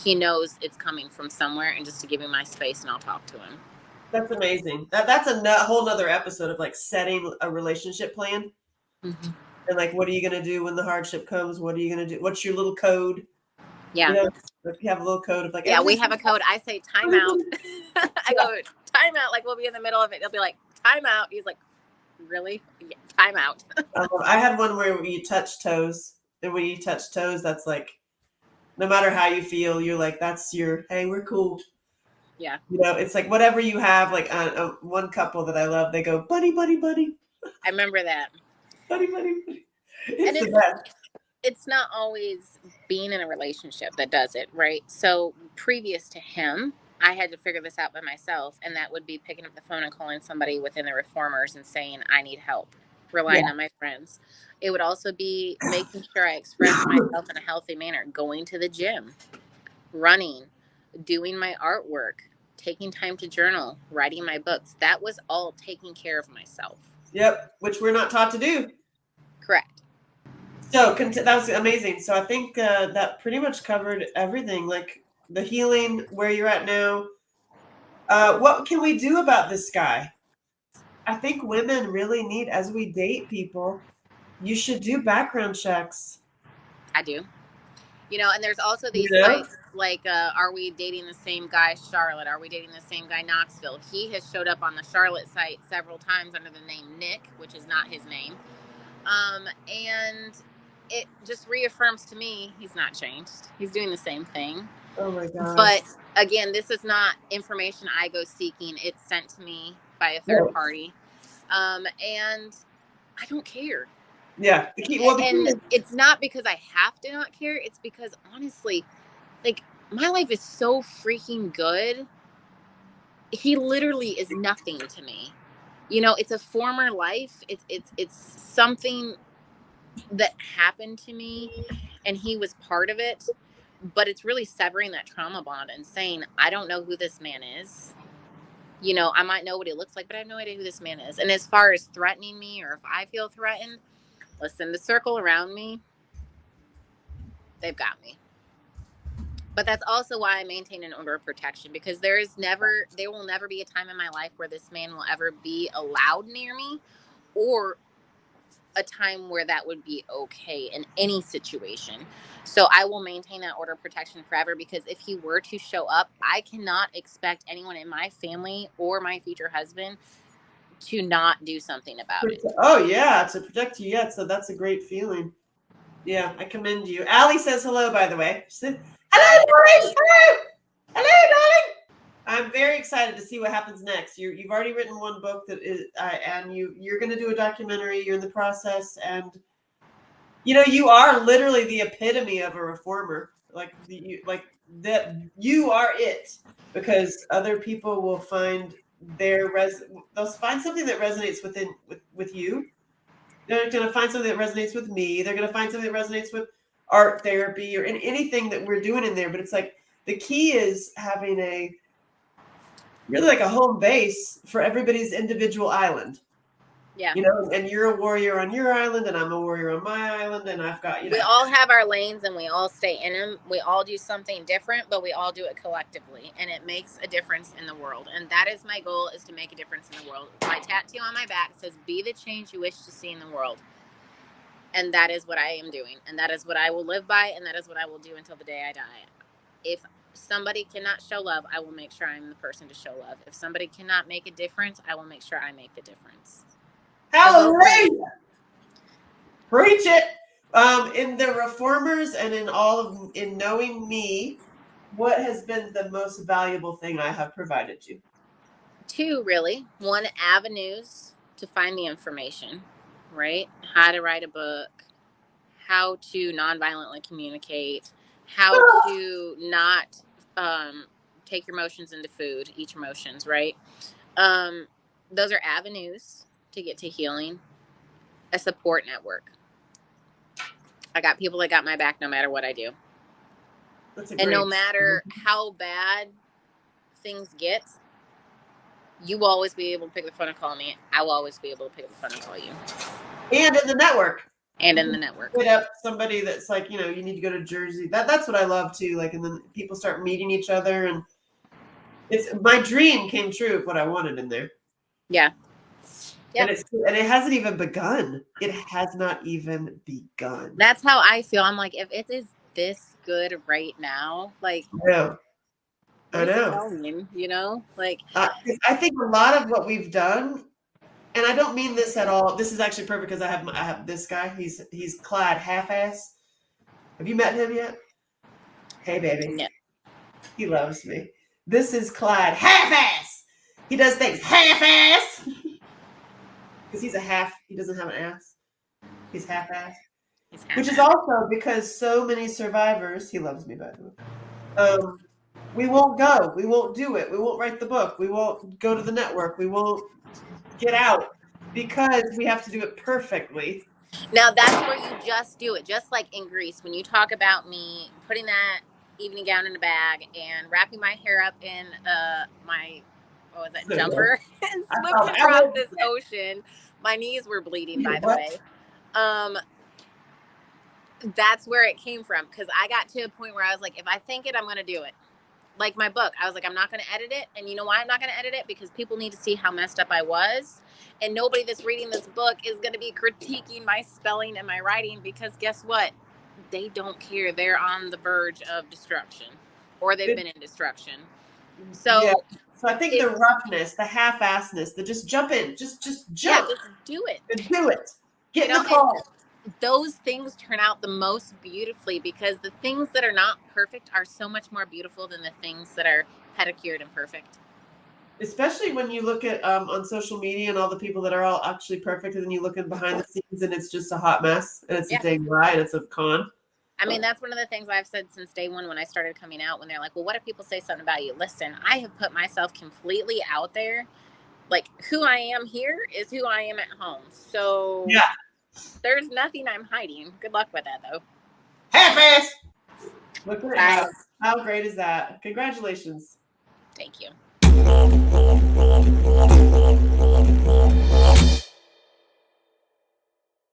He knows it's coming from somewhere, and just to give me my space and I'll talk to him. That's amazing. That's a whole nother episode of like setting a relationship plan. Mm-hmm. And like, what are you going to do when the hardship comes? What are you going to do? What's your little code? Yeah. You know, if you have a little code of like, yeah, we have a code. I say time out. I go, time out. Like, we'll be in the middle of it. He'll be like, time out. He's like, really? Yeah, time out. I had one where you touch toes. And when you touch toes, that's like, no matter how you feel, you're like, that's your, hey, we're cool. Yeah. You know, it's like whatever you have. Like one couple that I love, they go, buddy, buddy, buddy. I remember that. Buddy, buddy, buddy. It's the best. It's not always being in a relationship that does it, right? So previous to him, I had to figure this out by myself, and that would be picking up the phone and calling somebody within the reformers and saying, I need help, relying on my friends. It would also be making sure I express myself in a healthy manner, going to the gym, running, doing my artwork, taking time to journal, writing my books. That was all taking care of myself. Yep, which we're not taught to do. Correct. So that was amazing. So I think that pretty much covered everything, like the healing, where you're at now. What can we do about this guy? I think women really need, as we date people, you should do background checks. I do. You know, and there's also these You know? sites like, are we dating the same guy, Charlotte? Are we dating the same guy, Knoxville? He has showed up on the Charlotte site several times under the name Nick, which is not his name. And it just reaffirms to me he's not changed. He's doing the same thing. Oh my gosh. But again, this is not information I go seeking. It's sent to me by a third party. And I don't care. Yeah. It's not because I have to not care. It's because honestly, like, my life is so freaking good. He literally is nothing to me. You know, it's a former life. It's something that happened to me and he was part of it. But it's really severing that trauma bond and saying, I don't know who this man is. You know, I might know what he looks like, but I have no idea who this man is. And as far as threatening me or if I feel threatened, listen, the circle around me, they've got me. But that's also why I maintain an order of protection, because there will never be a time in my life where this man will ever be allowed near me, or a time where that would be okay in any situation. So I will maintain that order of protection forever, because if he were to show up, I cannot expect anyone in my family or my future husband to not do something about it. Oh yeah, to protect you. Yeah, so that's a great feeling. Yeah, I commend you. Allie says hello, by the way. She said, hello, darling. Hello, darling. I'm very excited to see what happens next. You've already written one book that is, and you're going to do a documentary. You're in the process, and you know you are literally the epitome of a reformer. Like that, you are it, because other people will find they'll find something that resonates with you. They're going to find something that resonates with me. They're going to find something that resonates with art therapy or anything that we're doing in there. But it's like the key is having really like a home base for everybody's individual island. Yeah. You know, and you're a warrior on your island and I'm a warrior on my island, and I've got, we all have our lanes and we all stay in them. We all do something different, but we all do it collectively, and it makes a difference in the world. And that is my goal, is to make a difference in the world. My tattoo on my back says, be the change you wish to see in the world. And that is what I am doing. And that is what I will live by. And that is what I will do until the day I die. If somebody cannot show love, I will make sure I'm the person to show love. If somebody cannot make a difference, I will make sure I make the difference. Hallelujah! Preach it! In the reformers and in knowing me, what has been the most valuable thing I have provided you? Two, really. One, avenues to find the information, right? How to write a book, how to nonviolently communicate, how to not take your emotions into food, eat your emotions, right? Those are avenues to get to healing. A support network. I got people that got my back no matter what I do. And no matter how bad things get, you will always be able to pick up the phone and call me. I will always be able to pick up the phone and call you. And in the network. Hit up somebody that's like, you know, you need to go to Jersey. That's what I love too. Like, and then people start meeting each other, and it's my dream came true of what I wanted in there. Yeah. Yep. And it hasn't even begun. It has not even begun. That's how I feel. I'm like, if it is this good right now, like, I know. You know, like, I think a lot of what we've done, and I don't mean this at all. This is actually perfect, because I have this guy. He's Clyde Half-Ass. Have you met him yet? Hey, baby. Yeah. He loves me. This is Clyde Half-Ass. He does things half-ass. Because he's a half. He doesn't have an ass. He's half-ass. Which is also because so many survivors. He loves me, by the way. We won't go. We won't do it. We won't write the book. We won't go to the network. We won't get out, because we have to do it perfectly. Now that's where you just do it. Just like in Greece, when you talk about me putting that evening gown in a bag and wrapping my hair up in my, what was that, jumper, and swimming across this ocean. My knees were bleeding, by the way. That's where it came from, because I got to a point where I was like, if I think it, I'm going to do it. Like my book, I was like, I'm not going to edit it. And you know why I'm not going to edit it? Because people need to see how messed up I was. And nobody that's reading this book is going to be critiquing my spelling and my writing, because guess what? They don't care. They're on the verge of destruction, or they've been in destruction. So, yeah. So I think the roughness, the half-assedness, the just jump in, just jump. Yeah, just do it. Just do it. Get in the car. Those things turn out the most beautifully, because the things that are not perfect are so much more beautiful than the things that are pedicured and perfect. Especially when you look at on social media and all the people that are all actually perfect, and then you look at behind the scenes and it's just a hot mess, and it's a dang lie, and it's a con. I mean, that's one of the things I've said since day one when I started coming out, when they're like, well, what if people say something about you? Listen, I have put myself completely out there. Like, who I am here is who I am at home. So there's nothing I'm hiding. Good luck with that, though. Half-ass! Look at it. How great is that? Congratulations. Thank you.